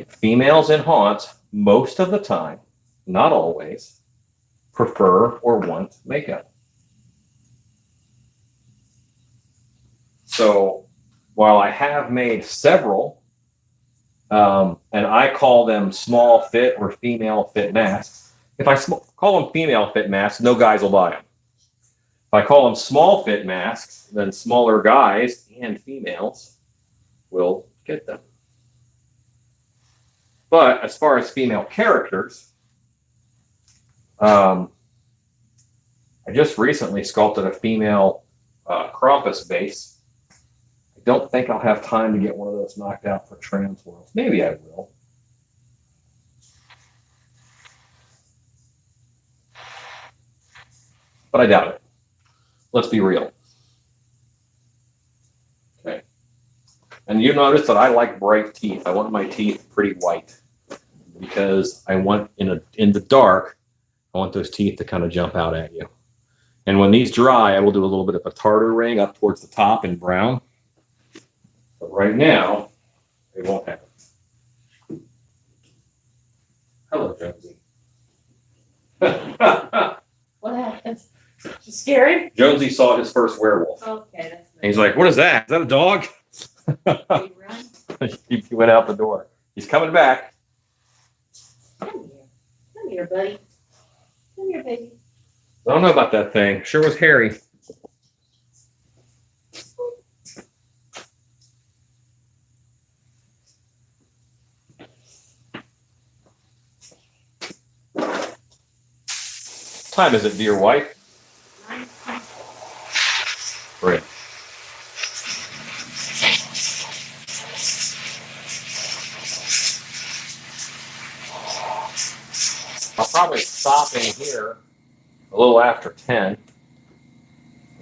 females in haunts most of the time, not always, prefer or want makeup. So while I have made several, and I call them small fit or female fit masks, if I call them female fit masks, no guys will buy them. If I call them small fit masks, then smaller guys and females will get them. But as far as female characters, I just recently sculpted a female Krampus base. I don't think I'll have time to get one of those knocked out for Transworld. Maybe I will. But I doubt it. Let's be real. Okay. And you notice that I like bright teeth. I want my teeth pretty white because I want in the dark, I want those teeth to kind of jump out at you. And when these dry, I will do a little bit of a tartar ring up towards the top in brown. But right now, it won't happen. Hello, Jonesy. What happened? Scary? Jonesy saw his first werewolf. Okay, that's nice. And he's like, what is that? Is that a dog? Did he run? He went out the door. He's coming back. Come here. Come here, buddy. Come here, baby. I don't know about that thing. Sure was hairy. What time is it, dear wife? Great. I'll probably stop in here a little after 10.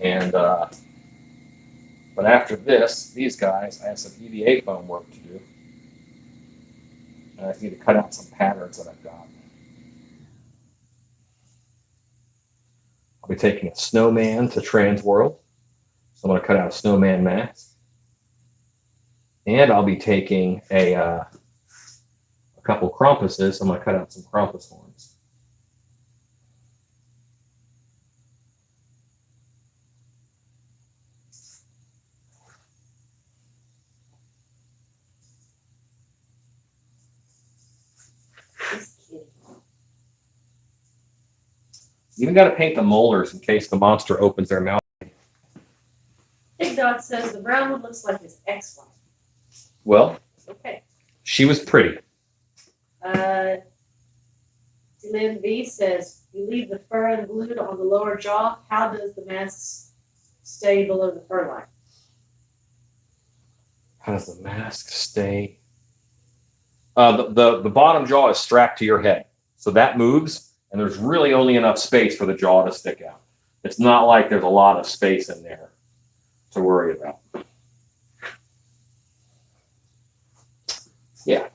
And, but after this, these guys, I have some EVA foam work to do. And I need to cut out some patterns that I've got. I'll be taking a Snowman to Transworld. So I'm going to cut out a Snowman Mask. And I'll be taking a couple Krampuses. I'm going to cut out some Krampus horns. You even got to paint the molars in case the monster opens their mouth. Big Dog says the brown one looks like his ex-wife. Well, Okay. she was pretty. Lynn V says, you leave the fur and glued on the lower jaw. How does the mask stay below the fur line? How does the mask stay? The bottom jaw is strapped to your head. So that moves, and there's really only enough space for the jaw to stick out. It's not like there's a lot of space in there to worry about. Yeah.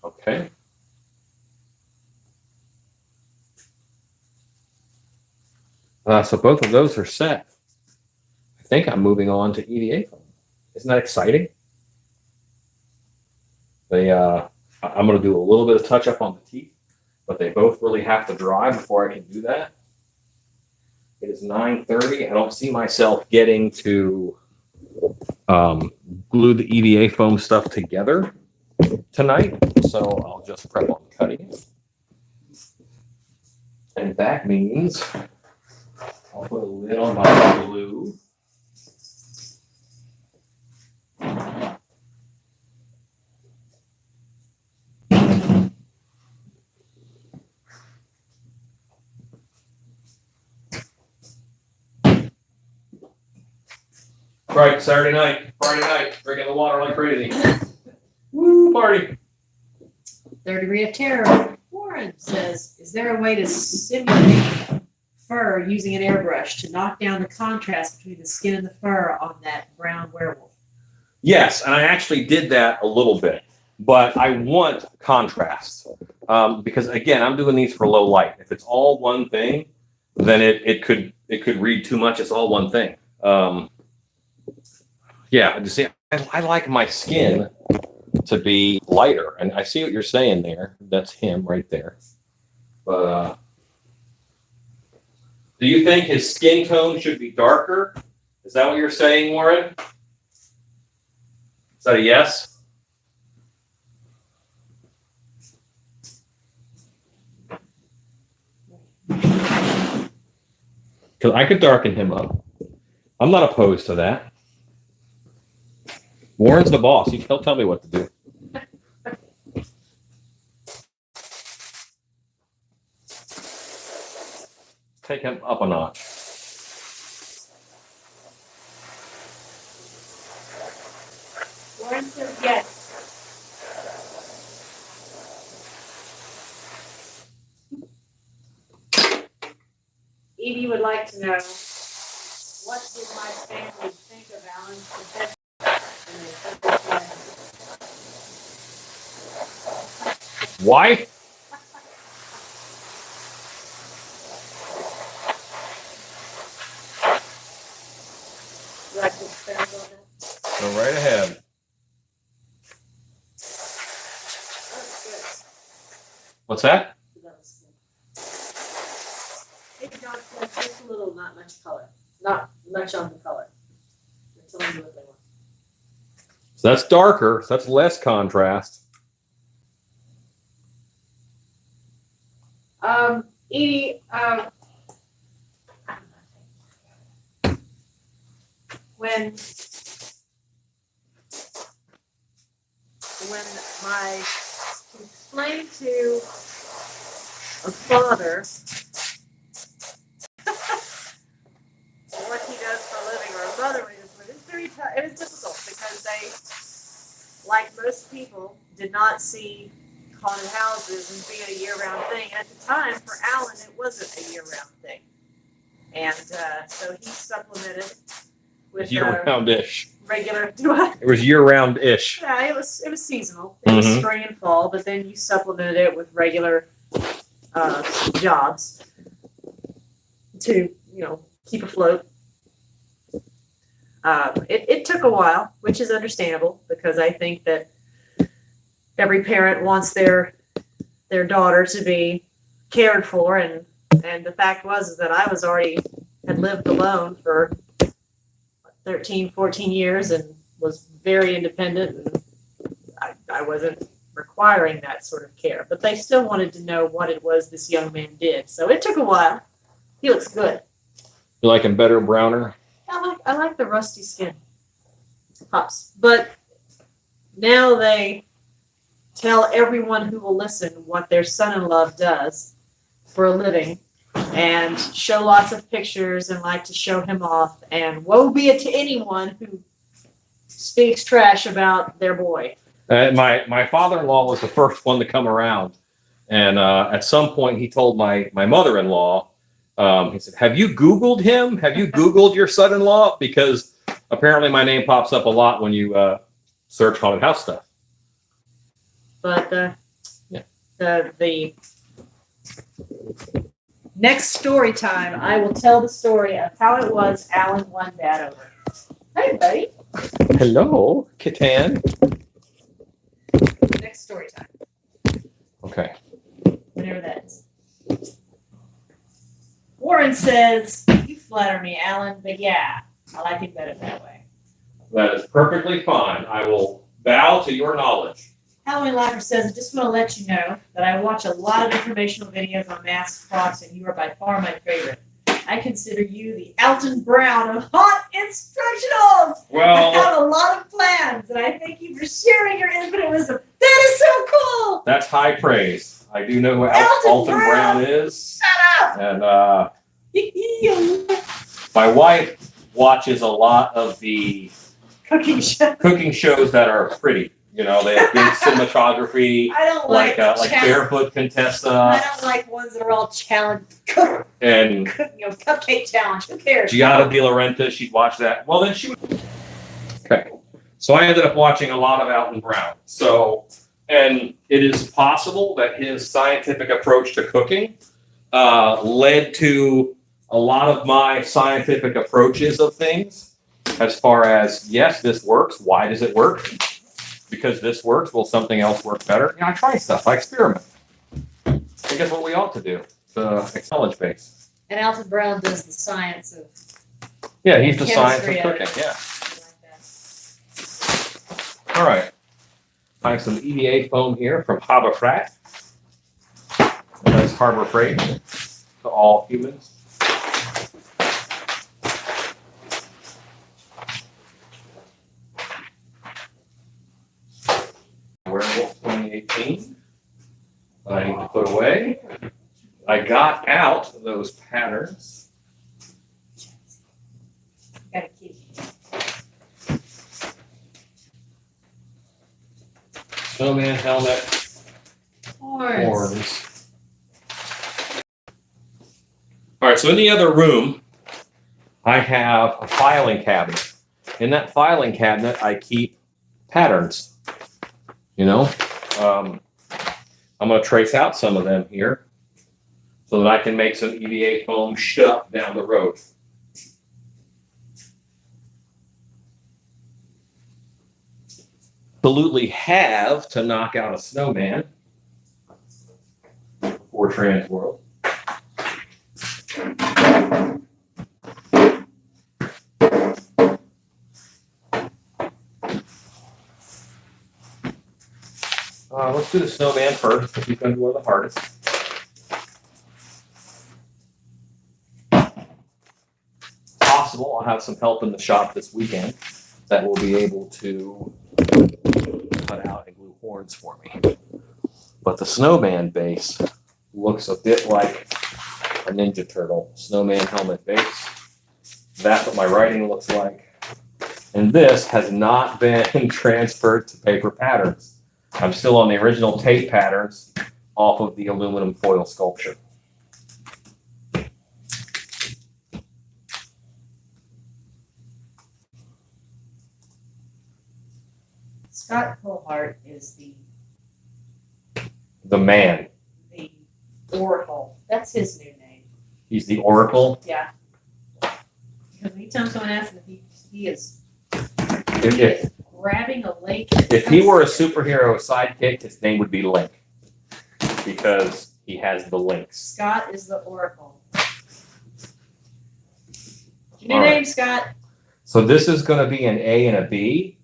Okay. So both of those are set. I think I'm moving on to EVA foam. Isn't that exciting? I'm going to do a little bit of touch up on the teeth, but they both really have to dry before I can do that. It is 9:30. I don't see myself getting to glue the EVA foam stuff together tonight, so I'll just prep on cutting it. And that means I'll put a lid on my glue. Right, Saturday night, Friday night, drinking the water like crazy. Woo, party. Third degree of terror. Warren says, is there a way to simulate fur using an airbrush to knock down the contrast between the skin and the fur on that brown werewolf? Yes, and I actually did that a little bit, but I want contrast because again, I'm doing these for low light. If it's all one thing, then it could read too much. It's all one thing. Yeah, you see, I like my skin to be lighter, and I see what you're saying there. That's him right there. But do you think his skin tone should be darker? Is that what you're saying, Warren? Is that a yes? Because I could darken him up. I'm not opposed to that. Warren's the boss. He'll tell me what to do. Take him up a notch. Warren says yes. Evie would like to know, what did my family think of Alan's confession? And they said they said, Why? you like to expand on that? Go right ahead. That was good. What's that? That was good. Maybe not just a little, not much color. Not much on the color. They're telling you what they want. So that's darker. So that's less contrast. Edie, when my explained to a father what he does for a living, or a mother what he does for a living, it was difficult because they, like most people, did not see haunted houses and being a year-round thing. At the time, for Alan, it wasn't a year-round thing, and so he supplemented with Year-round-ish. regular. Do I? It was year-round-ish. Yeah, it was seasonal. It was spring and fall, but then you supplemented it with regular jobs to keep afloat. It took a while, which is understandable because I think that every parent wants their daughter to be cared for, and the fact was that I had lived alone for 13, 14 years and was very independent, and I wasn't requiring that sort of care, but they still wanted to know what it was this young man did. So it took a while. He looks good. You like him better, browner? I like the rusty skin. Pops. But now they tell everyone who will listen what their son-in-law does for a living and show lots of pictures and like to show him off. And woe be it to anyone who speaks trash about their boy. My father-in-law was the first one to come around. And at some point, he told my mother-in-law, he said, have you Googled him? Have you Googled your son-in-law? Because apparently my name pops up a lot when you search haunted house stuff. But the next story time, I will tell the story of how it was Alan won Dad over. Hey, buddy. Hello, Catan. Next story time. Okay. Whenever that is. Warren says, you flatter me, Alan, but yeah, I like it better that way. That is perfectly fine. I will bow to your knowledge. Halloween Lifer says, I just want to let you know that I watch a lot of informational videos on masks, props, and you are by far my favorite. I consider you the Alton Brown of haunt instructionals. Well, I have a lot of plans, and I thank you for sharing your infinite wisdom. That is so cool. that's high praise. I do know who Alton Alton Brown is. Shut up. And my wife watches a lot of the Cooking show. cooking shows that are pretty. You know, they have good cinematography, I don't like challenge. Barefoot Contessa. I don't like ones that are all challenge. And Cupcake challenge. Who cares? Giada De Laurentiis, she'd watch that. Well, then she would. Okay. So I ended up watching a lot of Alton Brown. So, and it is possible that his scientific approach to cooking led to a lot of my scientific approaches of things as far as, yes, this works. Why does it work? Because this works. Will something else work better? I try stuff. I experiment. I think that's what we ought to do. It's knowledge base. And Alton Brown does the science of. Yeah, he's the science of Chemistry cooking. Yeah. Like that. All right. Find some EVA foam here from Harbor Freight. That's Harbor Freight to all humans. Werewolf 2018. I need to put away. I got out those patterns. Gotta keep. Snowman helmet. Horns. All All right, so in the other room, I have a filing cabinet. In that filing cabinet, I keep patterns. You know, I'm going to trace out some of them here so that I can make some EVA foam stuff down the road. Absolutely have to knock out a snowman for Transworld. Let's do the snowman first, because he's going to be one of the hardest. Possible I'll have some help in the shop this weekend that will be able to cut out and glue horns for me. But the snowman base looks a bit like a Ninja Turtle snowman helmet base. That's what my writing looks like. And this has not been transferred to paper patterns. I'm still on the original tape patterns off of the aluminum foil sculpture. Scott Colhart is The man. the Oracle. That's his new name. He's the Oracle. Yeah. Because anytime someone asks him if he is If grabbing a lake. he were a superhero sidekick, his name would be Link. Because he has the links. Scott is the Oracle. Your All new right. name, Scott. So this is going to be an A and a B.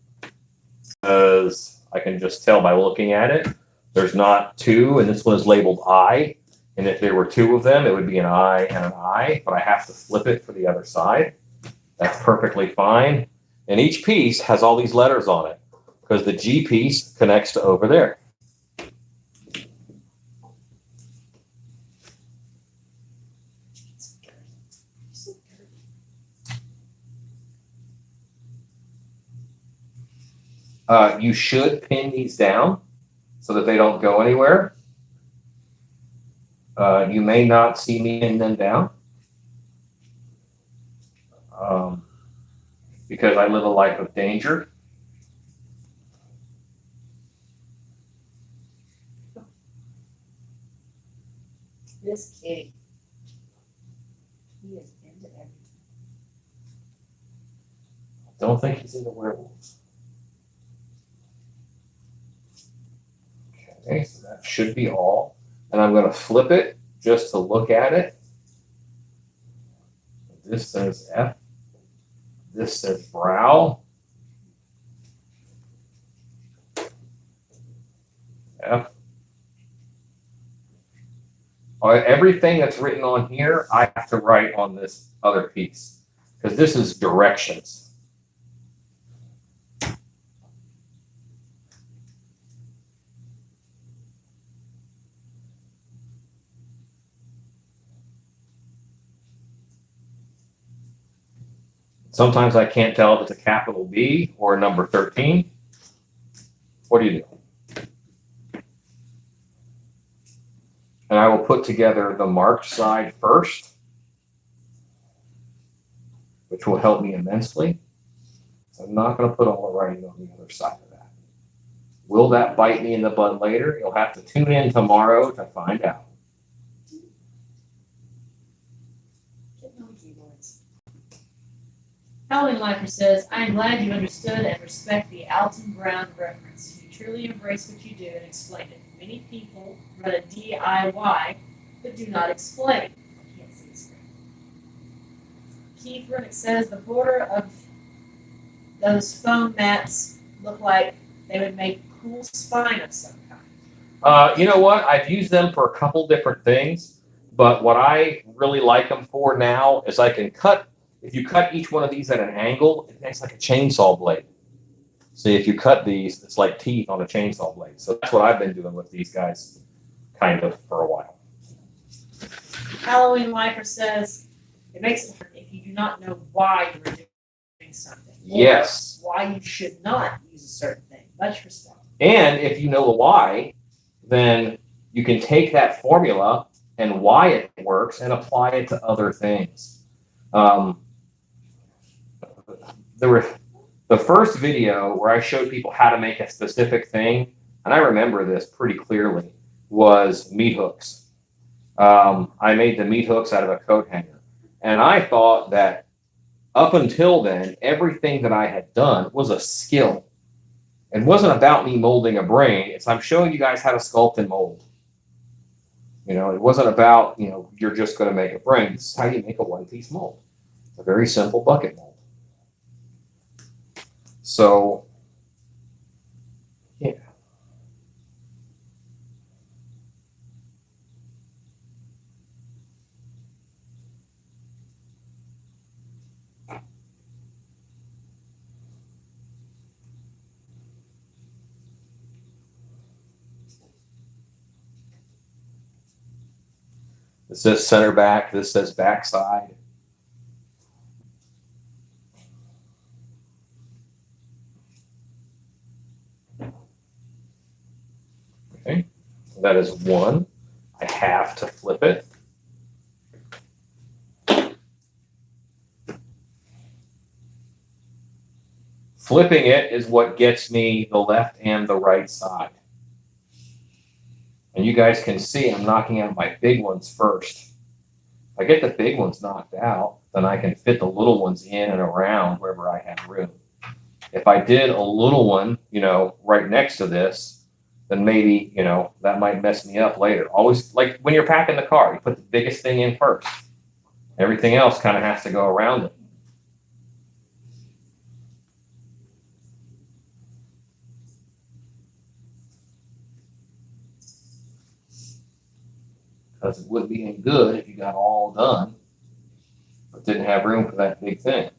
Because I can just tell by looking at it. There's not two, and this one is labeled I. And if there were two of them, it would be an I and an I. But I have to flip it for the other side. That's perfectly fine. And each piece has all these letters on it. Because the G piece connects to over there. You should pin these down so that they don't go anywhere. You may not see me pin them down because I live a life of danger. This kid. He is into everything. Don't think he's into werewolves. Okay, so that should be all. And I'm going to flip it just to look at it. This says F. This says brow. F. Everything that's written on here, I have to write on this other piece because this is directions. Sometimes I can't tell if it's a capital B or a number 13. What do you do? And I will put together the marked side first, which will help me immensely. So I'm not going to put all the writing on the other side of that. Will that bite me in the butt later? You'll have to tune in tomorrow to find out. Howling Lifer says, I am glad you understood and respect the Alton Brown reference. You truly embrace what you do and explain it. Many people run a DIY but do not explain. I can't see the screen. Keith Runick says the border of those foam mats look like they would make a cool spine of some kind. You know what? I've used them for a couple different things, but what I really like them for now is I can cut. If you cut each one of these at an angle, it makes like a chainsaw blade. See, if you cut these, it's like teeth on a chainsaw blade. So that's what I've been doing with these guys, kind of, for a while. Halloween Lifer says it makes it hard if you do not know why you are doing something. Yes. Or why you should not use a certain thing. Much respect. And if you know the why, then you can take that formula and why it works and apply it to other things. There were the first video where I showed people how to make a specific thing, and I remember this pretty clearly, was meat hooks. I made the meat hooks out of a coat hanger. And I thought that up until then, everything that I had done was a skill. It wasn't about me molding a brain. It's I'm showing you guys how to sculpt and mold. It wasn't about, you're just going to make a brain. This is how you make a one-piece mold. It's a very simple bucket mold. So, yeah. This says center back. This says backside. Okay, that is one. I have to flip it. Flipping it is what gets me the left and the right side. And you guys can see I'm knocking out my big ones first. If I get the big ones knocked out, then I can fit the little ones in and around wherever I have room. If I did a little one, right next to this, then maybe, that might mess me up later. Always, like when you're packing the car, you put the biggest thing in first. Everything else kind of has to go around it. Because it wouldn't be any good if you got all done, but didn't have room for that big thing.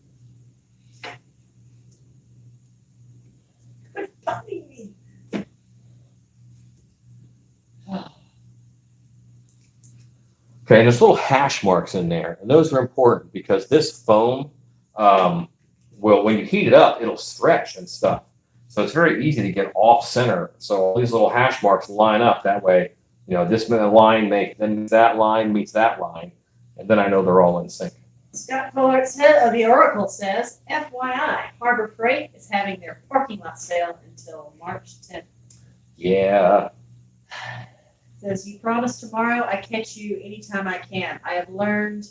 Okay, and there's little hash marks in there, and those are important because this foam when you heat it up, it'll stretch and stuff. So it's very easy to get off center. So all these little hash marks line up that way. This line then that line meets that line, and then I know they're all in sync. Scott Fuller's head of the Oracle says, FYI, Harbor Freight is having their parking lot sale until March 10th. Yeah. Says, you promise tomorrow I catch you anytime I can. I have learned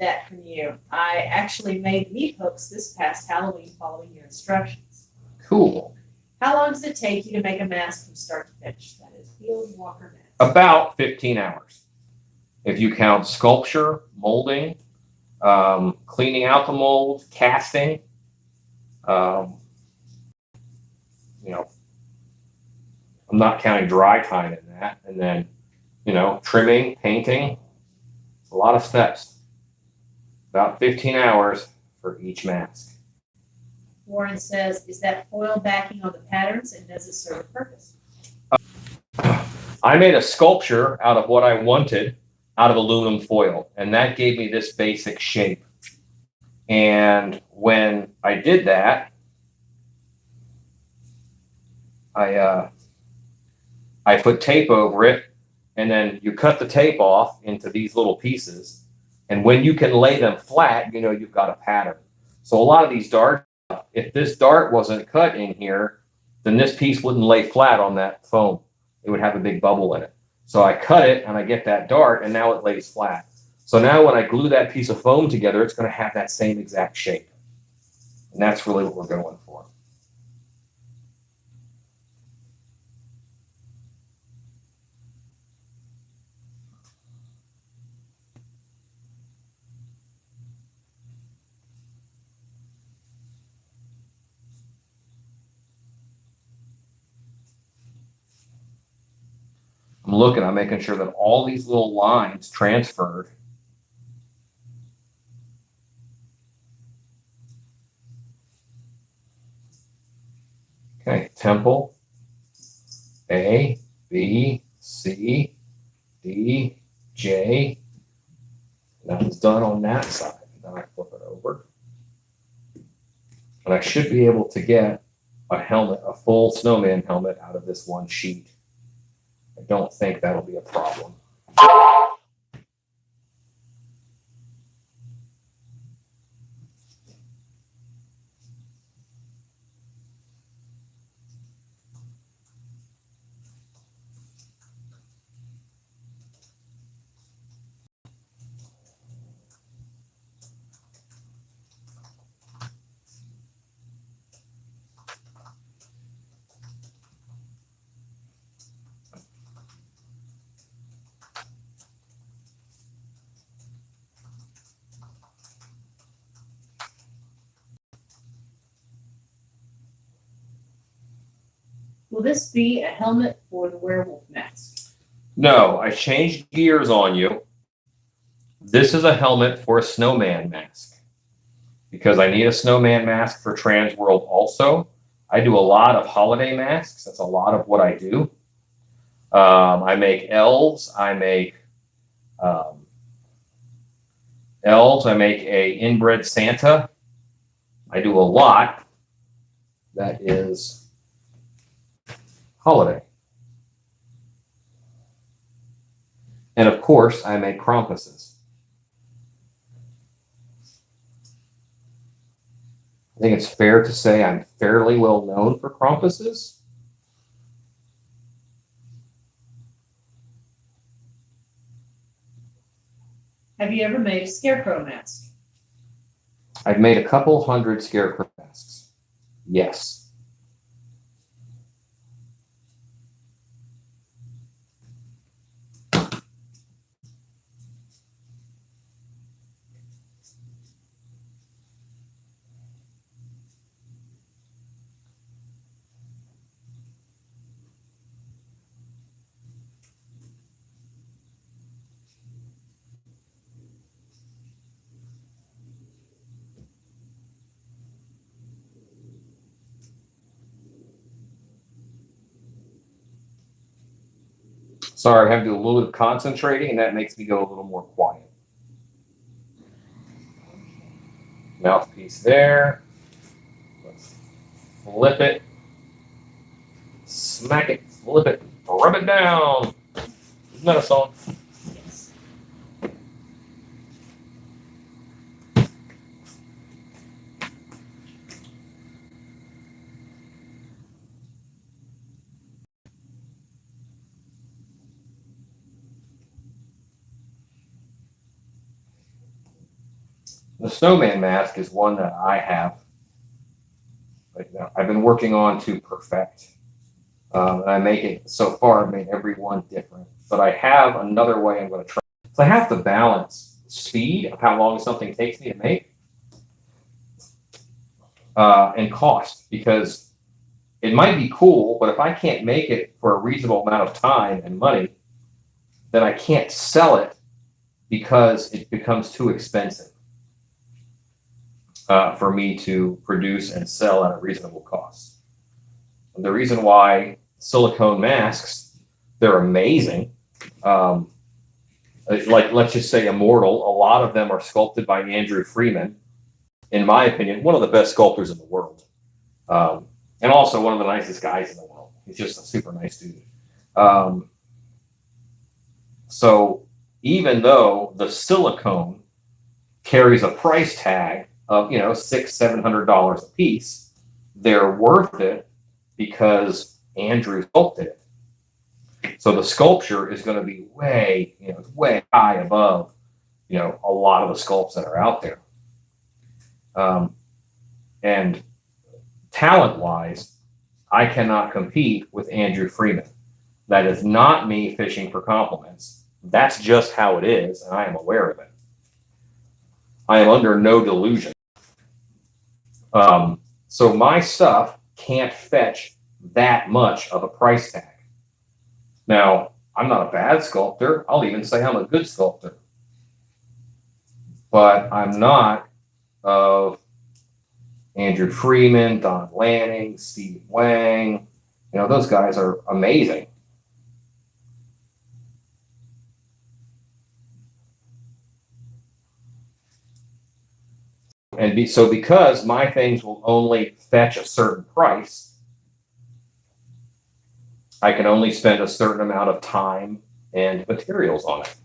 that from you. I actually made meat hooks this past Halloween following your instructions. Cool. How long does it take you to make a mask from start to finish? That is Field Walker Mask. About 15 hours. If you count sculpture, molding, cleaning out the mold, casting, I'm not counting dry time in that. And then, trimming, painting, a lot of steps. About 15 hours for each mask. Warren says, is that foil backing on the patterns and does it serve a purpose? I made a sculpture out of what I wanted out of aluminum foil, and that gave me this basic shape. And when I did that, I put tape over it, and then you cut the tape off into these little pieces. And when you can lay them flat, you've got a pattern. So a lot of these darts, if this dart wasn't cut in here, then this piece wouldn't lay flat on that foam. It would have a big bubble in it. So I cut it and I get that dart and now it lays flat. So now when I glue that piece of foam together, it's going to have that same exact shape. And that's really what we're going for. I'm making sure that all these little lines transferred. Okay, temple, A, B, C, D, J. That was done on that side. Then I flip it over. And I should be able to get a helmet, a full snowman helmet out of this one sheet. I don't think that'll be a problem. Will this be a helmet for the werewolf mask? No, I changed gears on you. This is a helmet for a Snowman Mask because I need a Snowman Mask for Transworld also. I do a lot of holiday masks. That's a lot of what I do. I make elves. I make I make a inbred Santa. I do a lot that is holiday. And of course, I make Krampuses. I think it's fair to say I'm fairly well known for Krampuses. Have you ever made a Scarecrow Mask? I've made a couple hundred Scarecrow masks. Yes. Sorry, I have to do a little bit of concentrating, and that makes me go a little more quiet. Mouthpiece there. Let's flip it. Smack it. Flip it. Rub it down. Isn't that a song? Yes. The Snowman Mask is one that I have. I've been working on to perfect. And I make it, so far, I've made every one different. But I have another way I'm going to try. So I have to balance speed of how long something takes me to make and cost, because it might be cool, but if I can't make it for a reasonable amount of time and money, then I can't sell it because it becomes too expensive for me to produce and sell at a reasonable cost. And the reason why silicone masks, they're amazing. Like, let's just say Immortal, a lot of them are sculpted by Andrew Freeman. In my opinion, one of the best sculptors in the world. And also one of the nicest guys in the world. He's just a super nice dude. So even though the silicone carries a price tag of, $600-700 a piece, they're worth it because Andrew sculpted it. So the sculpture is going to be way high above, a lot of the sculpts that are out there. And talent-wise, I cannot compete with Andrew Freeman. That is not me fishing for compliments. That's just how it is, and I am aware of it. I am under no delusion. So my stuff can't fetch that much of a price tag. Now, I'm not a bad sculptor. I'll even say I'm a good sculptor. But I'm not of Andrew Freeman, Don Lanning, Steve Wang. Those guys are amazing. And because my things will only fetch a certain price, I can only spend a certain amount of time and materials on it.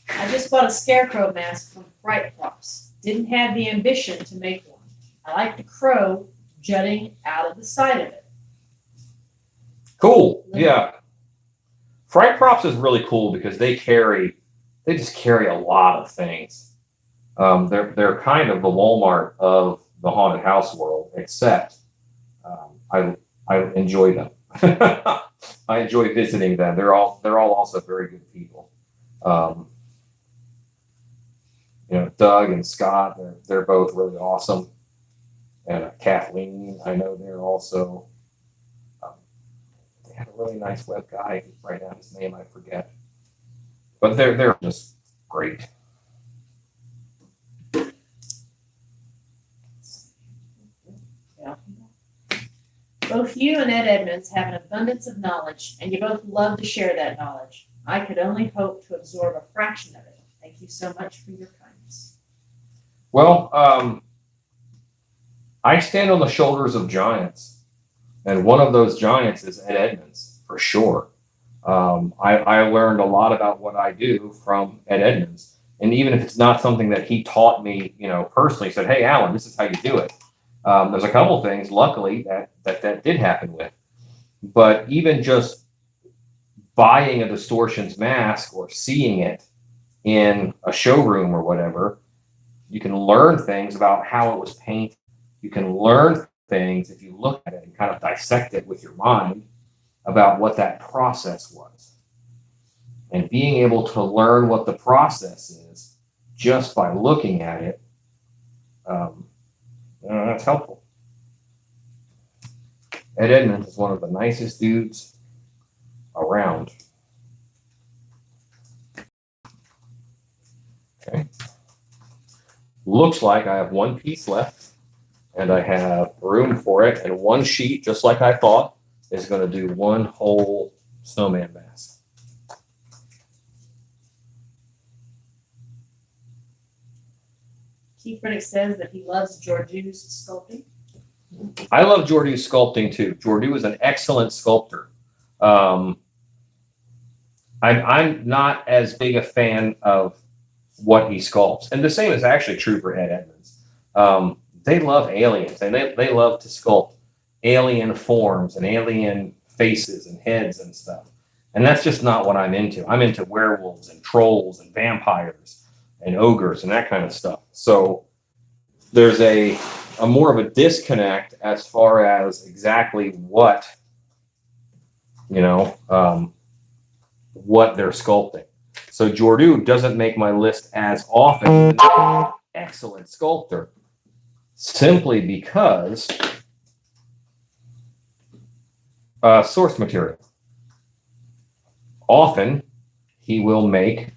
I just bought a Scarecrow Mask from Fright Props. Didn't have the ambition to make one. I like the crow jutting out of the side of it. Cool. Yeah. Fright Props is really cool because they just carry a lot of things. They're kind of the Walmart of the haunted house world, except I enjoy them. I enjoy visiting them. They're all also very good people. Doug and Scott, they're both really awesome. And Kathleen, I know they're also. They have a really nice web guy right now. His name I forget, but they're just great. Yeah. Both you and Ed Edmonds have an abundance of knowledge, and you both love to share that knowledge. I could only hope to absorb a fraction of it. Thank you so much for your kindness. Well, I stand on the shoulders of giants, and one of those giants is Ed Edmonds, for sure. I learned a lot about what I do from Ed Edmonds, and even if it's not something that he taught me, personally, said, "Hey, Alan, this is how you do it." There's a couple things, luckily, that did happen with, but even just buying a distortions mask or seeing it in a showroom or whatever, you can learn things about how it was painted. You can learn things if you look at it and kind of dissect it with your mind about what that process was. And being able to learn what the process is just by looking at it, that's helpful. Ed Edmonds is one of the nicest dudes around. Okay. Looks like I have one piece left, and I have room for it, and one sheet, just like I thought, is going to do one whole snowman mask. Keith Riddick says that he loves Georgiou's sculpting. I love Geordiou's sculpting too. Geordiou is an excellent sculptor. I'm not as big a fan of what he sculpts, and the same is actually true for Ed Edmonds. They love aliens, and they love to sculpt alien forms and alien faces and heads and stuff. And that's just not what I'm into. I'm into werewolves and trolls and vampires and ogres and that kind of stuff. So there's a more of a disconnect as far as exactly what they're sculpting. So Geordiou doesn't make my list as often. Excellent sculptor, simply because source material. Often he will make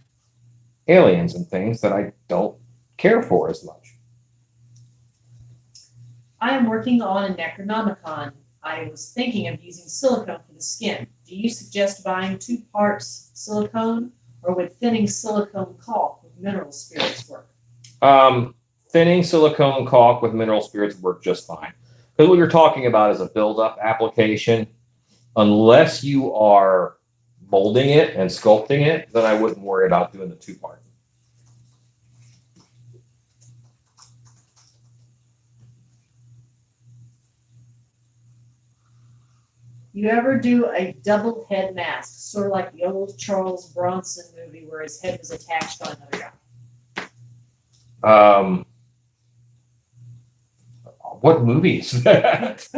aliens and things that I don't care for as much. I am working on a Necronomicon. I was thinking of using silicone for the skin. Do you suggest buying 2 parts silicone, or would thinning silicone caulk with mineral spirits work? Thinning silicone caulk with mineral spirits work just fine. Because what you're talking about is a build-up application. Unless you are molding it and sculpting it, then I wouldn't worry about doing the 2-part. You ever do a double head mask, sort of like the old Charles Bronson movie where his head was attached on another guy? What movie is that?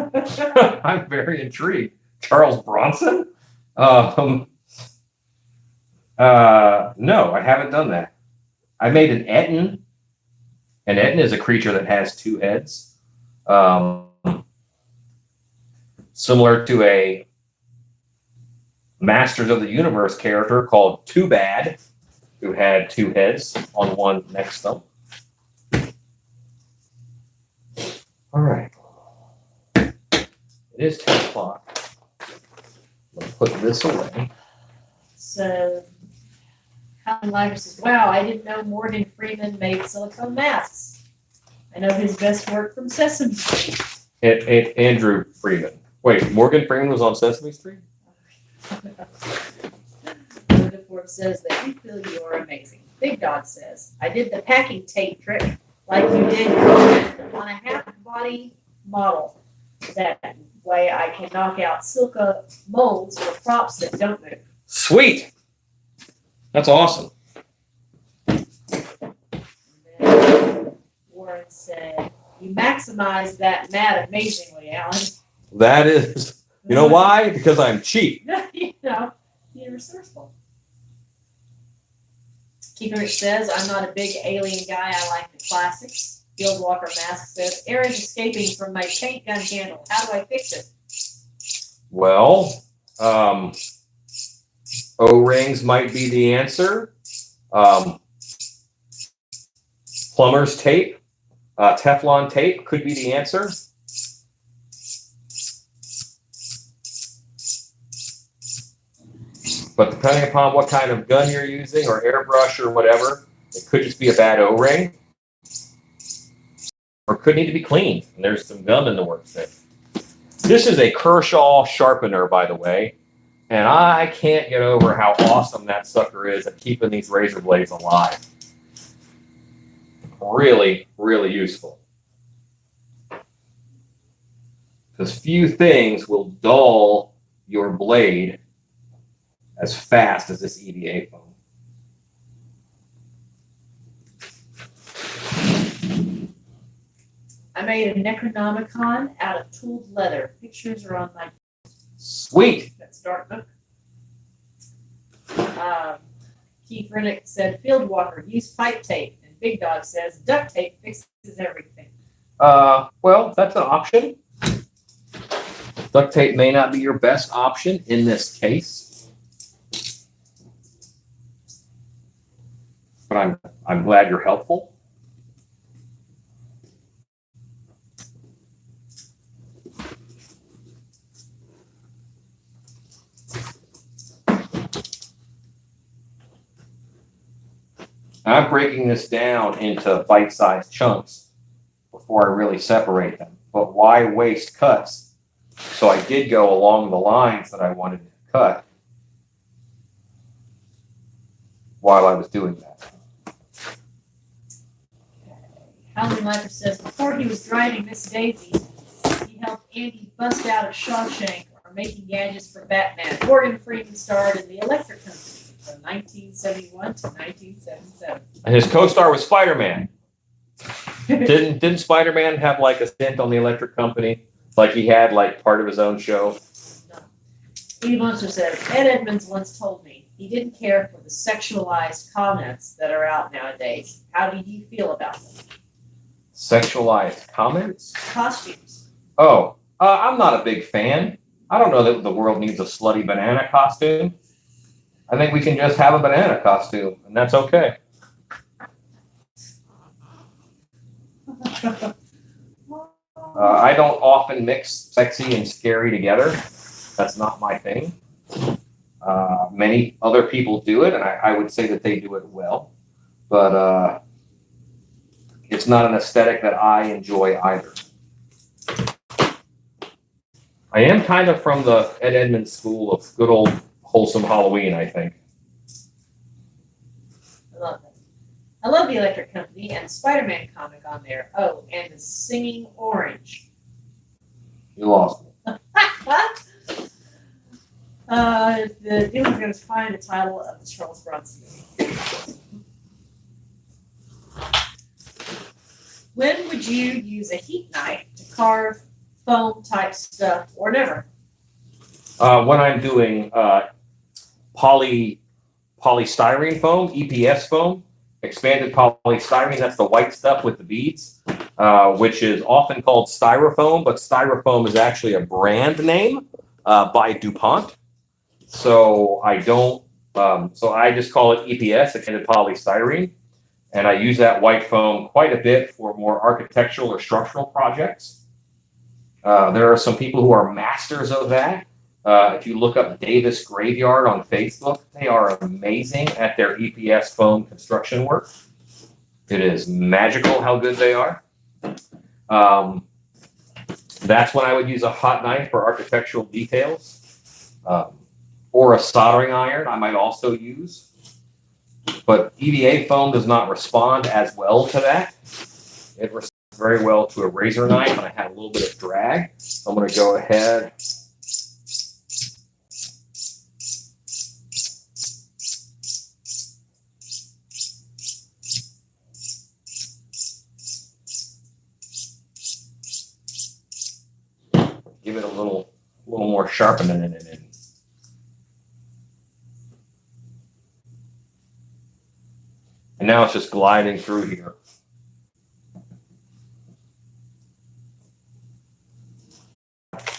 I'm very intrigued. Charles Bronson? No, I haven't done that. I made an Etten. An Etten is a creature that has 2 heads. Similar to a Masters of the Universe character called Too Bad, who had 2 heads on one next thumb. All right. It is 10 o'clock. I'm going to put this away. So, Helen Liver says, wow, I didn't know Morgan Freeman made silicone masks. I know his best work from Sesame Street. Andrew Freeman. Wait, Morgan Freeman was on Sesame Street? Keyboard says that you feel you are amazing. Big Dog says, I did the packing tape trick like you did on a half-body model. That way I can knock out silica molds or props that don't move. Sweet. That's awesome. And then Warren said, you maximize that mat amazingly, Alan. That is, you know why? Because I'm cheap. You know, you're resourceful. Keeper says, I'm not a big alien guy. I like the classics. Field Walker Mask says, air is escaping from my paint gun handle. How do I fix it? Well, O-rings might be the answer. Plumber's tape, Teflon tape could be the answer. But depending upon what kind of gun you're using or airbrush or whatever, it could just be a bad O-ring. Or could need to be cleaned. And there's some gum in the works there. This is a Kershaw sharpener, by the way. And I can't get over how awesome that sucker is at keeping these razor blades alive. Really, really useful. Because few things will dull your blade as fast as this EVA foam. I made a Necronomicon out of tooled leather. Pictures are on my Sweet. That's dark book. Keith Rennick said, Field Walker, use pipe tape. And Big Dog says, duct tape fixes everything. Well, that's an option. Duct tape may not be your best option in this case. But I'm glad you're helpful. I'm breaking this down into bite-sized chunks before I really separate them. But why waste cuts? So I did go along the lines that I wanted to cut while I was doing that. Howling Lifer says, before he was driving Miss Daisy, he helped Andy bust out of Shawshank or making gadgets for Batman. Morgan Freeman starred in the Electric Company from 1971 to 1977. And his co-star was Spider-Man. Didn't Spider-Man have like a stint on the Electric Company? Like he had like part of his own show? No. Steve Munster says, Ed Edmonds once told me he didn't care for the sexualized comments that are out nowadays. How do you feel about them? Sexualized comments? Costumes. Oh, I'm not a big fan. I don't know that the world needs a slutty banana costume. I think we can just have a banana costume, and that's okay. I don't often mix sexy and scary together. That's not my thing. Many other people do it, and I would say that they do it well. But it's not an aesthetic that I enjoy either. I am kind of from the Ed Edmonds school of good old wholesome Halloween, I think. I love it. I love the Electric Company and the Spider-Man comic on there. Oh, and the Singing Orange. You lost me. The dealer's going to find the title of the Charles Bronson movie. When would you use a heat knife to carve foam type stuff or never? When I'm doing polystyrene foam, EPS foam, expanded polystyrene, that's the white stuff with the beads, which is often called styrofoam, but styrofoam is actually a brand name by DuPont. So I don't, so I just call it EPS, expanded polystyrene. And I use that white foam quite a bit for more architectural or structural projects. There are some people who are masters of that. If you look up Davis Graveyard on Facebook, they are amazing at their EPS foam construction work. It is magical how good they are. That's when I would use a hot knife for architectural details. or a soldering iron I might also use. But EVA foam does not respond as well to that. It responds very well to a razor knife, and I had a little bit of drag. So I'm going to go ahead. Give it a little more sharpening in it. And now it's just gliding through here.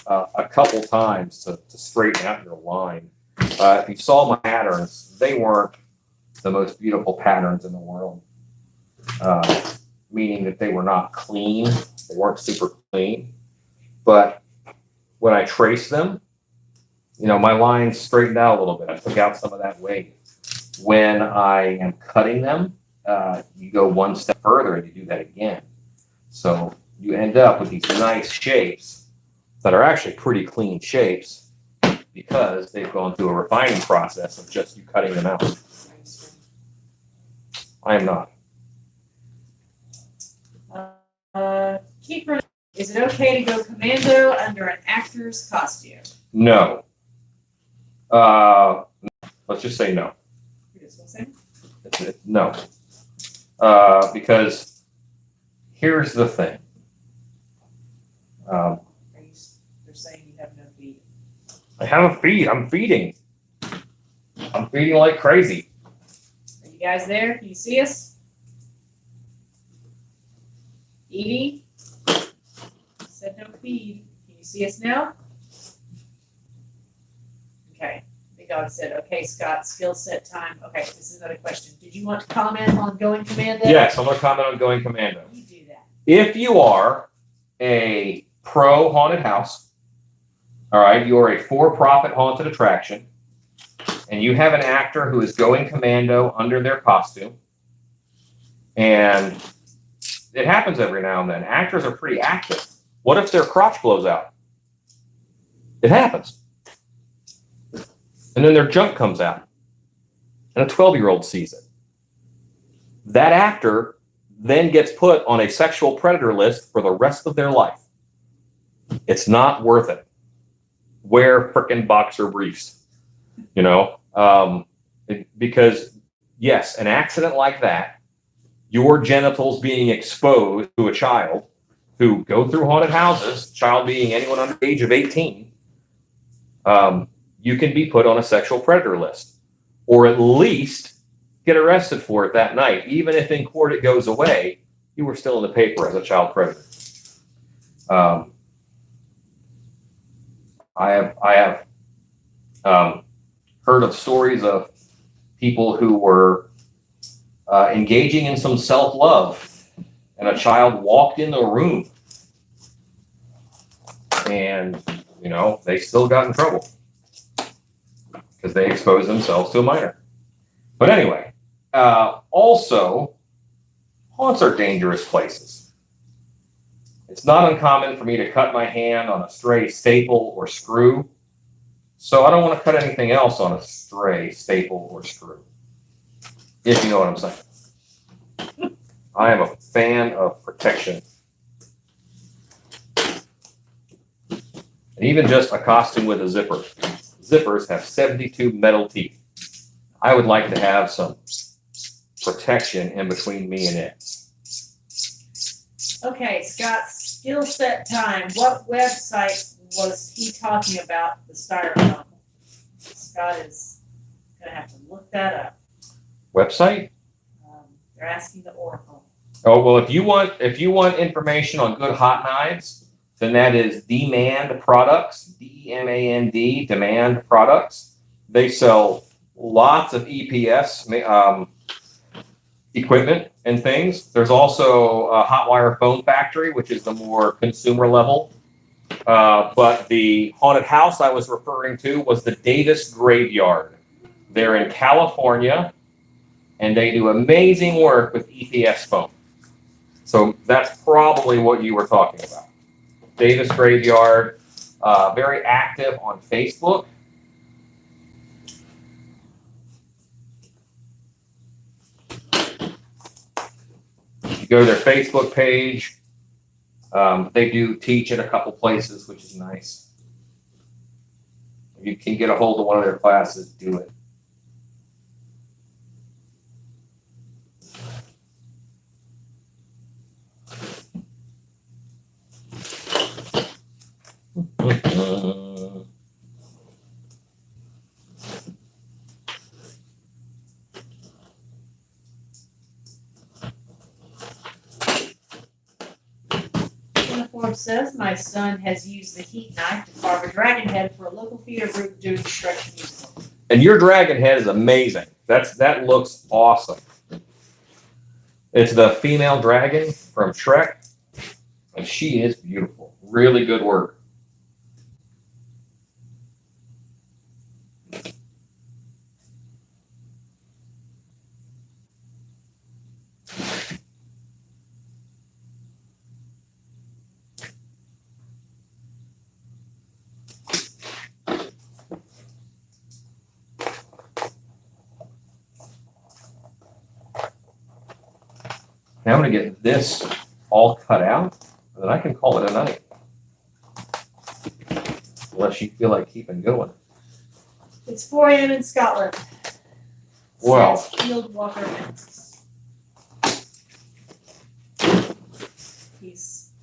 A couple times to straighten out your line. If you saw my patterns, they weren't the most beautiful patterns in the world. Meaning that they were not clean. They weren't super clean. But when I traced them, my lines straightened out a little bit. I took out some of that wave. When I am cutting them, you go one step further and you do that again. So you end up with these nice shapes that are actually pretty clean shapes because they've gone through a refining process of just you cutting them out. I am not. Keeper, is it okay to go commando under an actor's costume? No. Let's just say no. No. Because here's the thing. They're saying you have no feed. I have a feed. I'm feeding. I'm feeding like crazy. Are you guys there? Can you see us? Edie? Said no feed. Can you see us now? Okay. Big Dog said, okay, Scott, skill set time. Okay, this is another question. Did you want to comment on going commando? Yes, I'm going to comment on going commando. You do that. If you are a pro haunted house, all right, you are a for-profit haunted attraction, and you have an actor who is going commando under their costume, and it happens every now and then. Actors are pretty active. What if their crotch blows out? It happens. And then their junk comes out, and a 12-year-old sees it. That actor then gets put on a sexual predator list for the rest of their life. It's not worth it. Wear frickin' boxer briefs, because yes, an accident like that, your genitals being exposed to a child who go through haunted houses, child being anyone under the age of 18, you can be put on a sexual predator list, or at least get arrested for it that night. Even if in court it goes away, you were still in the paper as a child predator. I have heard of stories of people who were engaging in some self-love, and a child walked in the room, and they still got in trouble because they exposed themselves to a minor. But anyway, also, haunts are dangerous places. It's not uncommon for me to cut my hand on a stray staple or screw, so I don't want to cut anything else on a stray staple or screw, if you know what I'm saying. I am a fan of protection. And even just a costume with a zipper. Zippers have 72 metal teeth. I would like to have some protection in between me and it. Okay, Scott's skill set time. What website was he talking about the styrofoam? Scott is going to have to look that up. Website? They're asking the Oracle. Oh, well, if you want information on good hot knives, then that is Demand Products, D-E-M-A-N-D, Demand Products. They sell lots of EPS equipment and things. There's also a Hot Wire Foam Factory, which is the more consumer level. But the haunted house I was referring to was the Davis Graveyard. They're in California, and they do amazing work with EPS foam. So that's probably what you were talking about. Davis Graveyard, very active on Facebook. you go to their Facebook page. They do teach at a couple places, which is nice. If you can get a hold of one of their classes, do it. Uniform says my son has used the heat knife to carve a dragon head for a local theater group doing construction musical. And your dragon head is amazing. That looks awesome. It's the female dragon from Shrek, and she is beautiful. Really good work. Now I'm going to get this all cut out, and then I can call it a night. Unless you feel like keeping going. It's 4 a.m. in Scotland. Well. Says Field Walker Masks.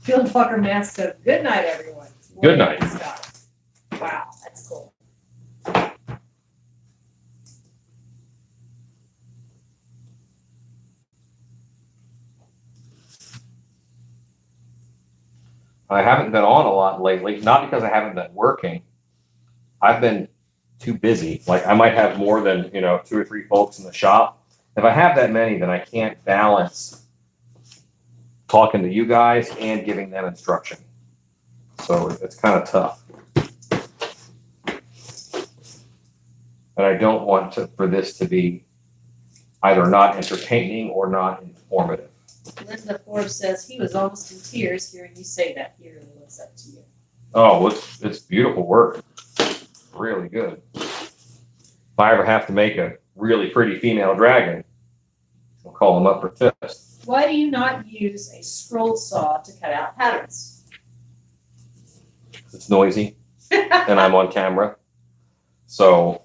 Field Walker Mask says, good night, everyone. It's 4 Good a.m. night. in Scotland. Wow, that's cool. I haven't been on a lot lately, not because I haven't been working. I've been too busy. Like I might have more than, 2 or 3 folks in the shop. If I have that many, then I can't balance talking to you guys and giving them instruction. So it's kind of tough. And I don't want for this to be either not entertaining or not informative. Linda Forbes says he was almost in tears hearing you say that. He really looks up to you. Oh, it's beautiful work. Really good. If I ever have to make a really pretty female dragon, I'll call them up for tips. Why do you not use a scroll saw to cut out patterns? It's noisy, and I'm on camera. So,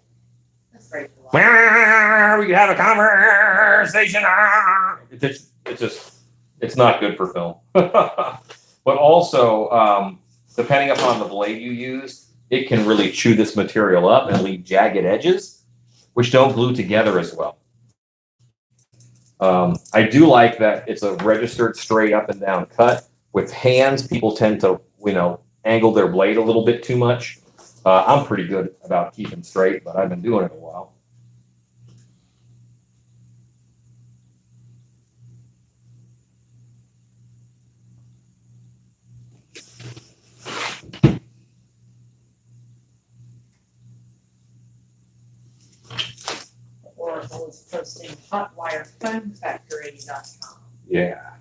That's great. we can have a conversation. It's not good for film. But also, depending upon the blade you use, it can really chew this material up and leave jagged edges, which don't glue together as well. I do like that it's a registered straight up and down cut. With hands, people tend to, angle their blade a little bit too much. I'm pretty good about keeping straight, but I've been doing it a while. Oracle is posting hotwirephoneFactory.com. Yeah.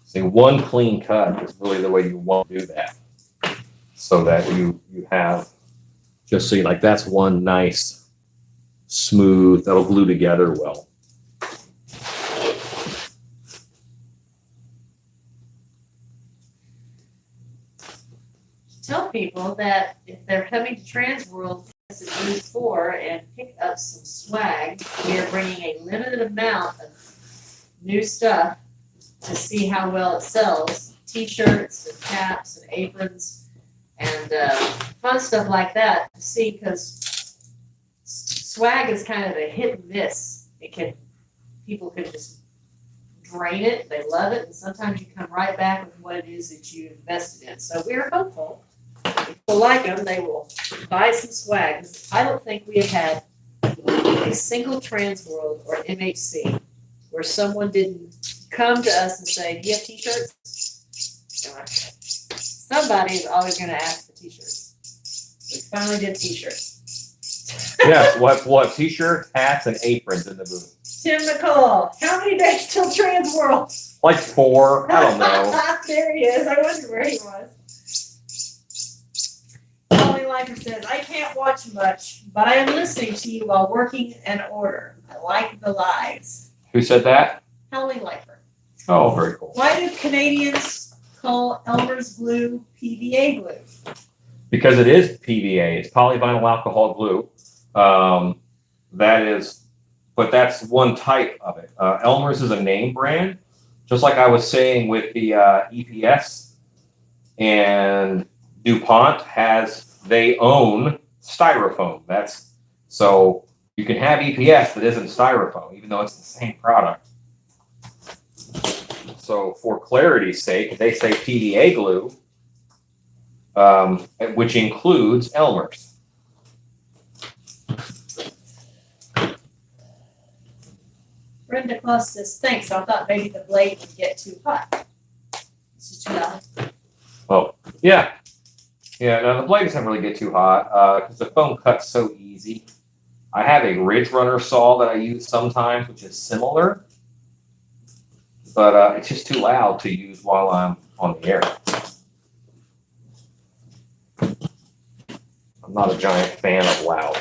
See, one clean cut is really the way you want to do that. So that you have, just see, like that's one nice, smooth, that'll glue together well. Tell people that if they're coming to Transworld as a group 4 and pick up some swag, we are bringing a limited amount of new stuff to see how well it sells. T-shirts and caps and aprons and fun stuff like that to see, because swag is kind of a hit and miss. People can just drain it, they love it, and sometimes you come right back with what it is that you invested in. So we're hopeful. If people like them, they will buy some swag. I don't think we have had a single Transworld or MHC where someone didn't come to us and say, do you have t-shirts? Somebody is always going to ask for t-shirts. We finally did t-shirts. Yes, what t-shirts, hats, and aprons in the booth. Tim McCall, how many days till Transworld? Like 4, I don't know. There he is. I wondered where he was. Lonely Lifer says, I can't watch much, but I am listening to you while working an order. I like the lives. Who said that? Halloween Lifer. Oh, very cool. Why do Canadians call Elmer's glue PVA glue? Because it is PVA. It's polyvinyl alcohol glue. But that's one type of it. Elmer's is a name brand, just like I was saying with the EPS. And DuPont they own styrofoam. So you can have EPS that isn't styrofoam, even though it's the same product. So for clarity's sake, they say PVA glue, which includes Elmer's. Brenda Claus says, thanks. I thought maybe the blade would get too hot. It's just too loud. Oh, yeah. Yeah, no, the blade doesn't really get too hot because the foam cuts so easy. I have a Ridge Runner saw that I use sometimes, which is similar, but it's just too loud to use while I'm on the air. I'm not a giant fan of loud.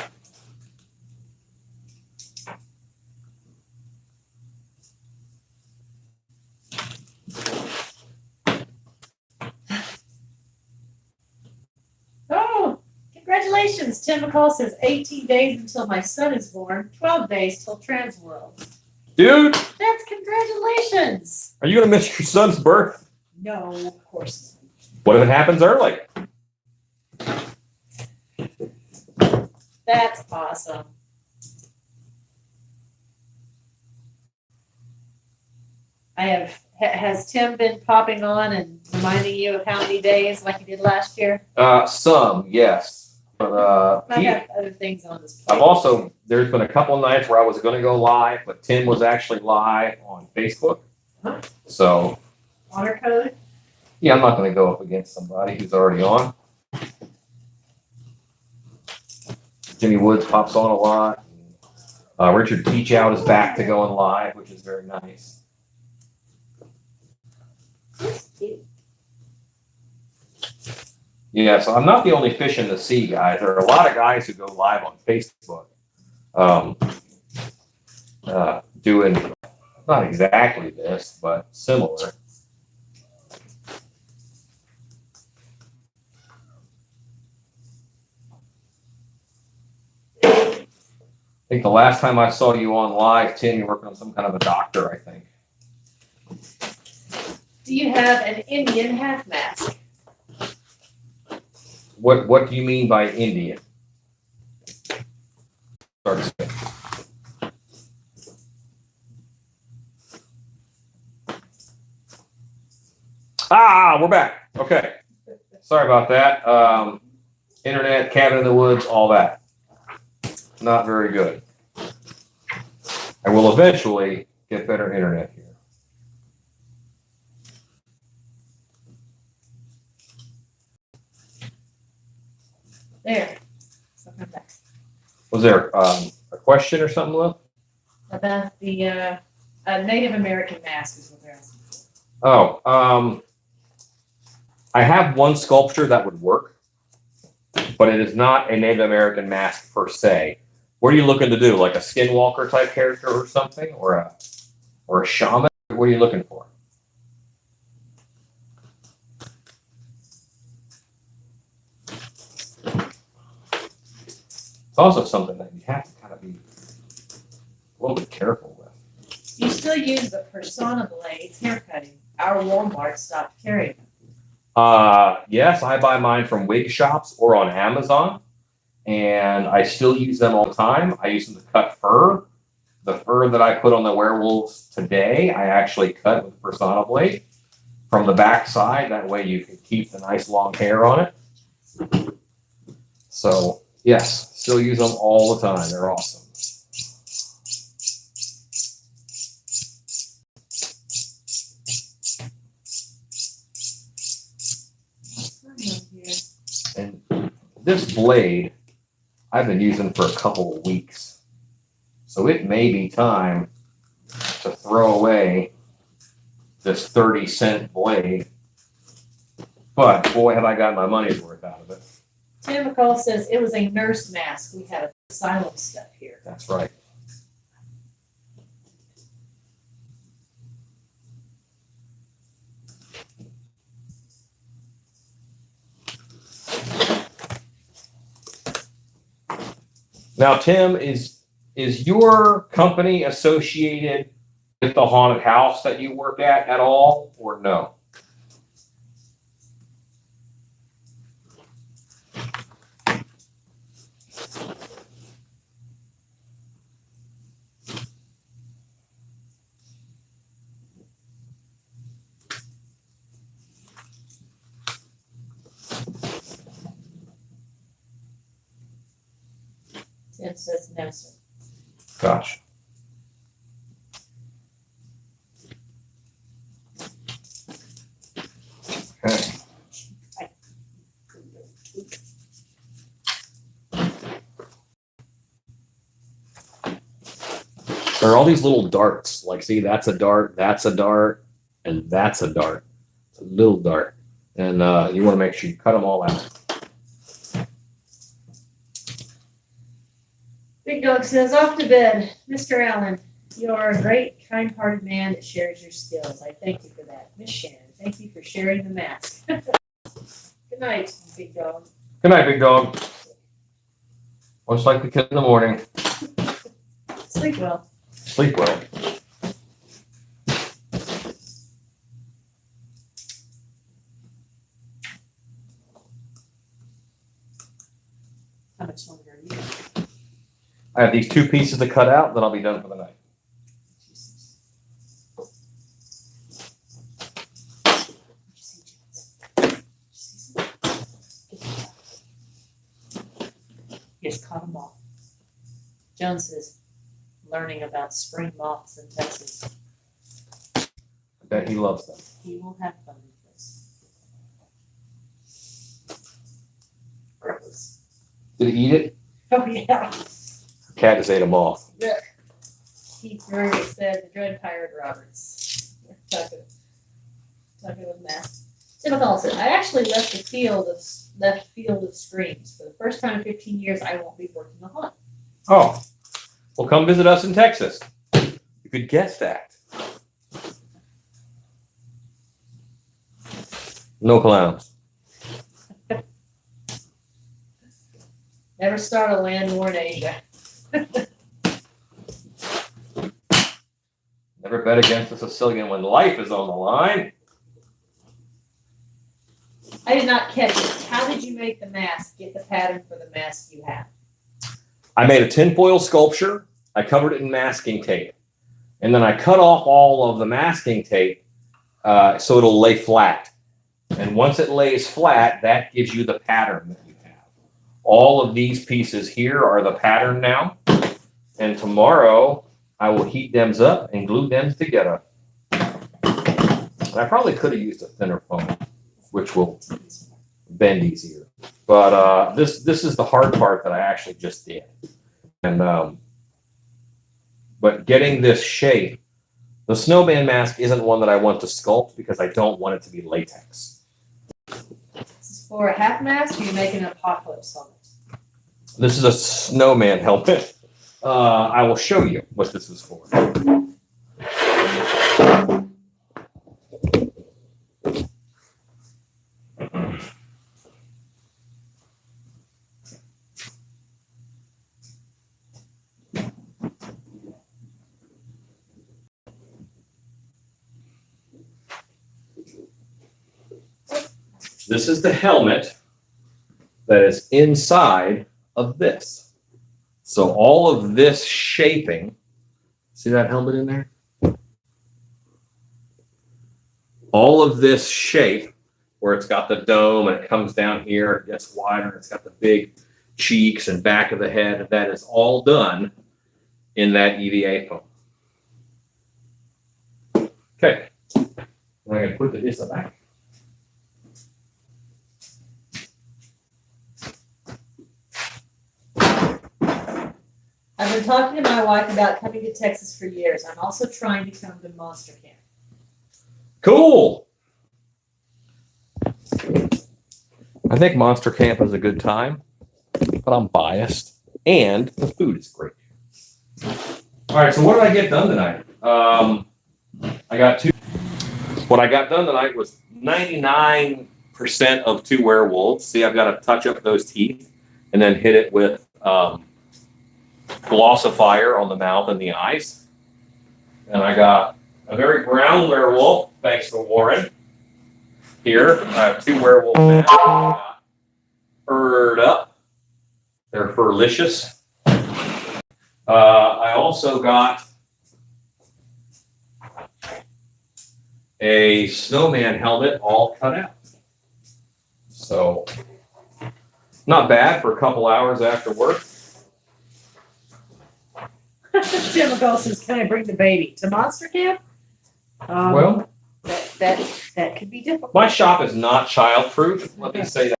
Oh, congratulations. Tim McCall says 18 days until my son is born, 12 days till Transworld. Dude, That's congratulations. are you going to miss your son's birth? No, of course. What if it happens early? That's awesome. Has Tim been popping on and reminding you of how many days like he did last year? Some, yes. But I have other things on this plate. there's been a couple nights where I was going to go live, but Tim was actually live on Facebook. Huh? So, Honor code? yeah, I'm not going to go up against somebody who's already on. Jimmy Woods pops on a lot. Richard Teach Out is back to going live, which is very nice. Yeah, so I'm not the only fish in the sea, guys. There are a lot of guys who go live on Facebook doing not exactly this, but similar. I think the last time I saw you on live, Tim, you're working on some kind of a doctor, I think. Do you have an Indian half mask? What do you mean by Indian? Start to say. We're back. Okay. Sorry about that. Internet, cabin in the woods, all that. Not very good. I will eventually get better internet here. There. So come back. Was there a question or something, Lil? About the Native American mask is what they're asking for. Oh, I have one sculpture that would work, but it is not a Native American mask per se. What are you looking to do? Like a skinwalker type character or something? Or a shaman? What are you looking for? It's also something that you have to kind of be a little bit careful with. You still use the Persona blades haircutting. Our Walmart stopped carrying them. Yes, I buy mine from wig shops or on Amazon, and I still use them all the time. I use them to cut fur. The fur that I put on the werewolves today, I actually cut with a Persona blade from the back side. That way you can keep the nice long hair on it. So, yes, still use them all the time. They're awesome. And this blade, I've been using for a couple of weeks. So it may be time to throw away this 30-cent blade. But boy, have I got my money's worth out of it. Tim McCall says it was a nurse mask. We had asylum stuff here. That's right. Now, Tim, is your company associated with the haunted house that you work at all, or no? Tim says no, sir. Gosh. Okay. There are all these little darts. Like, see, that's a dart, and that's a dart. It's a little dart. And you want to make sure you cut them all out. Big Dog says, off to bed. Mr. Allen, you are a great, kind-hearted man that shares your skills. I thank you for that. Miss Shannon, thank you for sharing the mask. Good night, Big Dog. Good night, Big Dog. Much like the kid in the morning. Sleep well. Sleep well. How much longer are you? I have these 2 pieces to cut out, then I'll be done for the night. Yes, caught them all. Jones is learning about spring moths in Texas. I bet he loves them. He will have fun with this. Gross. Did he eat it? Oh, yeah. Cat just ate them off. Keith Murray said the Dread Pirate Roberts. Talking with Matt. Tim McCall said, I actually left field of screams. For the first time in 15 years, I won't be working the haunt. Oh. Well, come visit us in Texas. You could guess that. No clowns. Never start a land war in Asia. Never bet against a Sicilian when life is on the line. I did not catch it. How did you make the mask? Get the pattern for the mask you have. I made a tinfoil sculpture. I covered it in masking tape. And then I cut off all of the masking tape so it'll lay flat. And once it lays flat, that gives you the pattern that you have. All of these pieces here are the pattern now. And tomorrow, I will heat them up and glue them together. And I probably could have used a thinner foam, which will bend easier. But this is the hard part that I actually just did. And but getting this shape, the Snowman Mask isn't one that I want to sculpt because I don't want it to be latex. This is for a half mask, or you're making an apocalypse helmet? This is a snowman helmet. I will show you what this is for. This is the helmet that is inside of this. So all of this shaping, see that helmet in there? All of this shape where it's got the dome and it comes down here, it gets wider, it's got the big cheeks and back of the head, that is all done in that EVA foam. Okay, I'm going to put this back. I've been talking to my wife about coming to Texas for years. I'm also trying to come to Monster Camp. I think Monster Camp is a good time, but I'm biased. And the food is great. All right, so what did I get done tonight? I got two. What I got done tonight was 99% of 2 werewolves. See, I've got to touch up those teeth and then hit it with glossifier on the mouth and the eyes. And I got a very brown werewolf, thanks to Warren. Here, I have 2 werewolf masks. Furred up. They're furlicious. I also got a snowman helmet all cut out. So, not bad for a couple hours after work. Jim goes says, "Can I bring the baby to Monster Camp?" Well, that could be difficult. my shop is not childproof. Let me say that.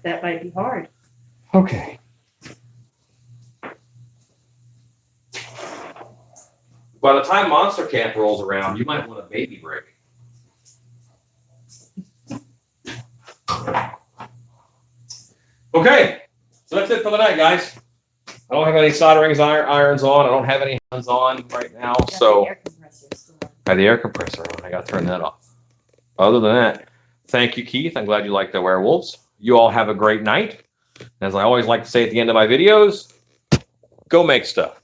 That might be hard. Okay. By the time Monster Camp rolls around, you might want a baby break. Okay, so that's it for the night, guys. I don't have any soldering irons on. I don't have any hands on right now, so I have the air compressor on. I got to turn that off. Other than that, thank you, Keith. I'm glad you like the werewolves. You all have a great night. As I always like to say at the end of my videos, go make stuff.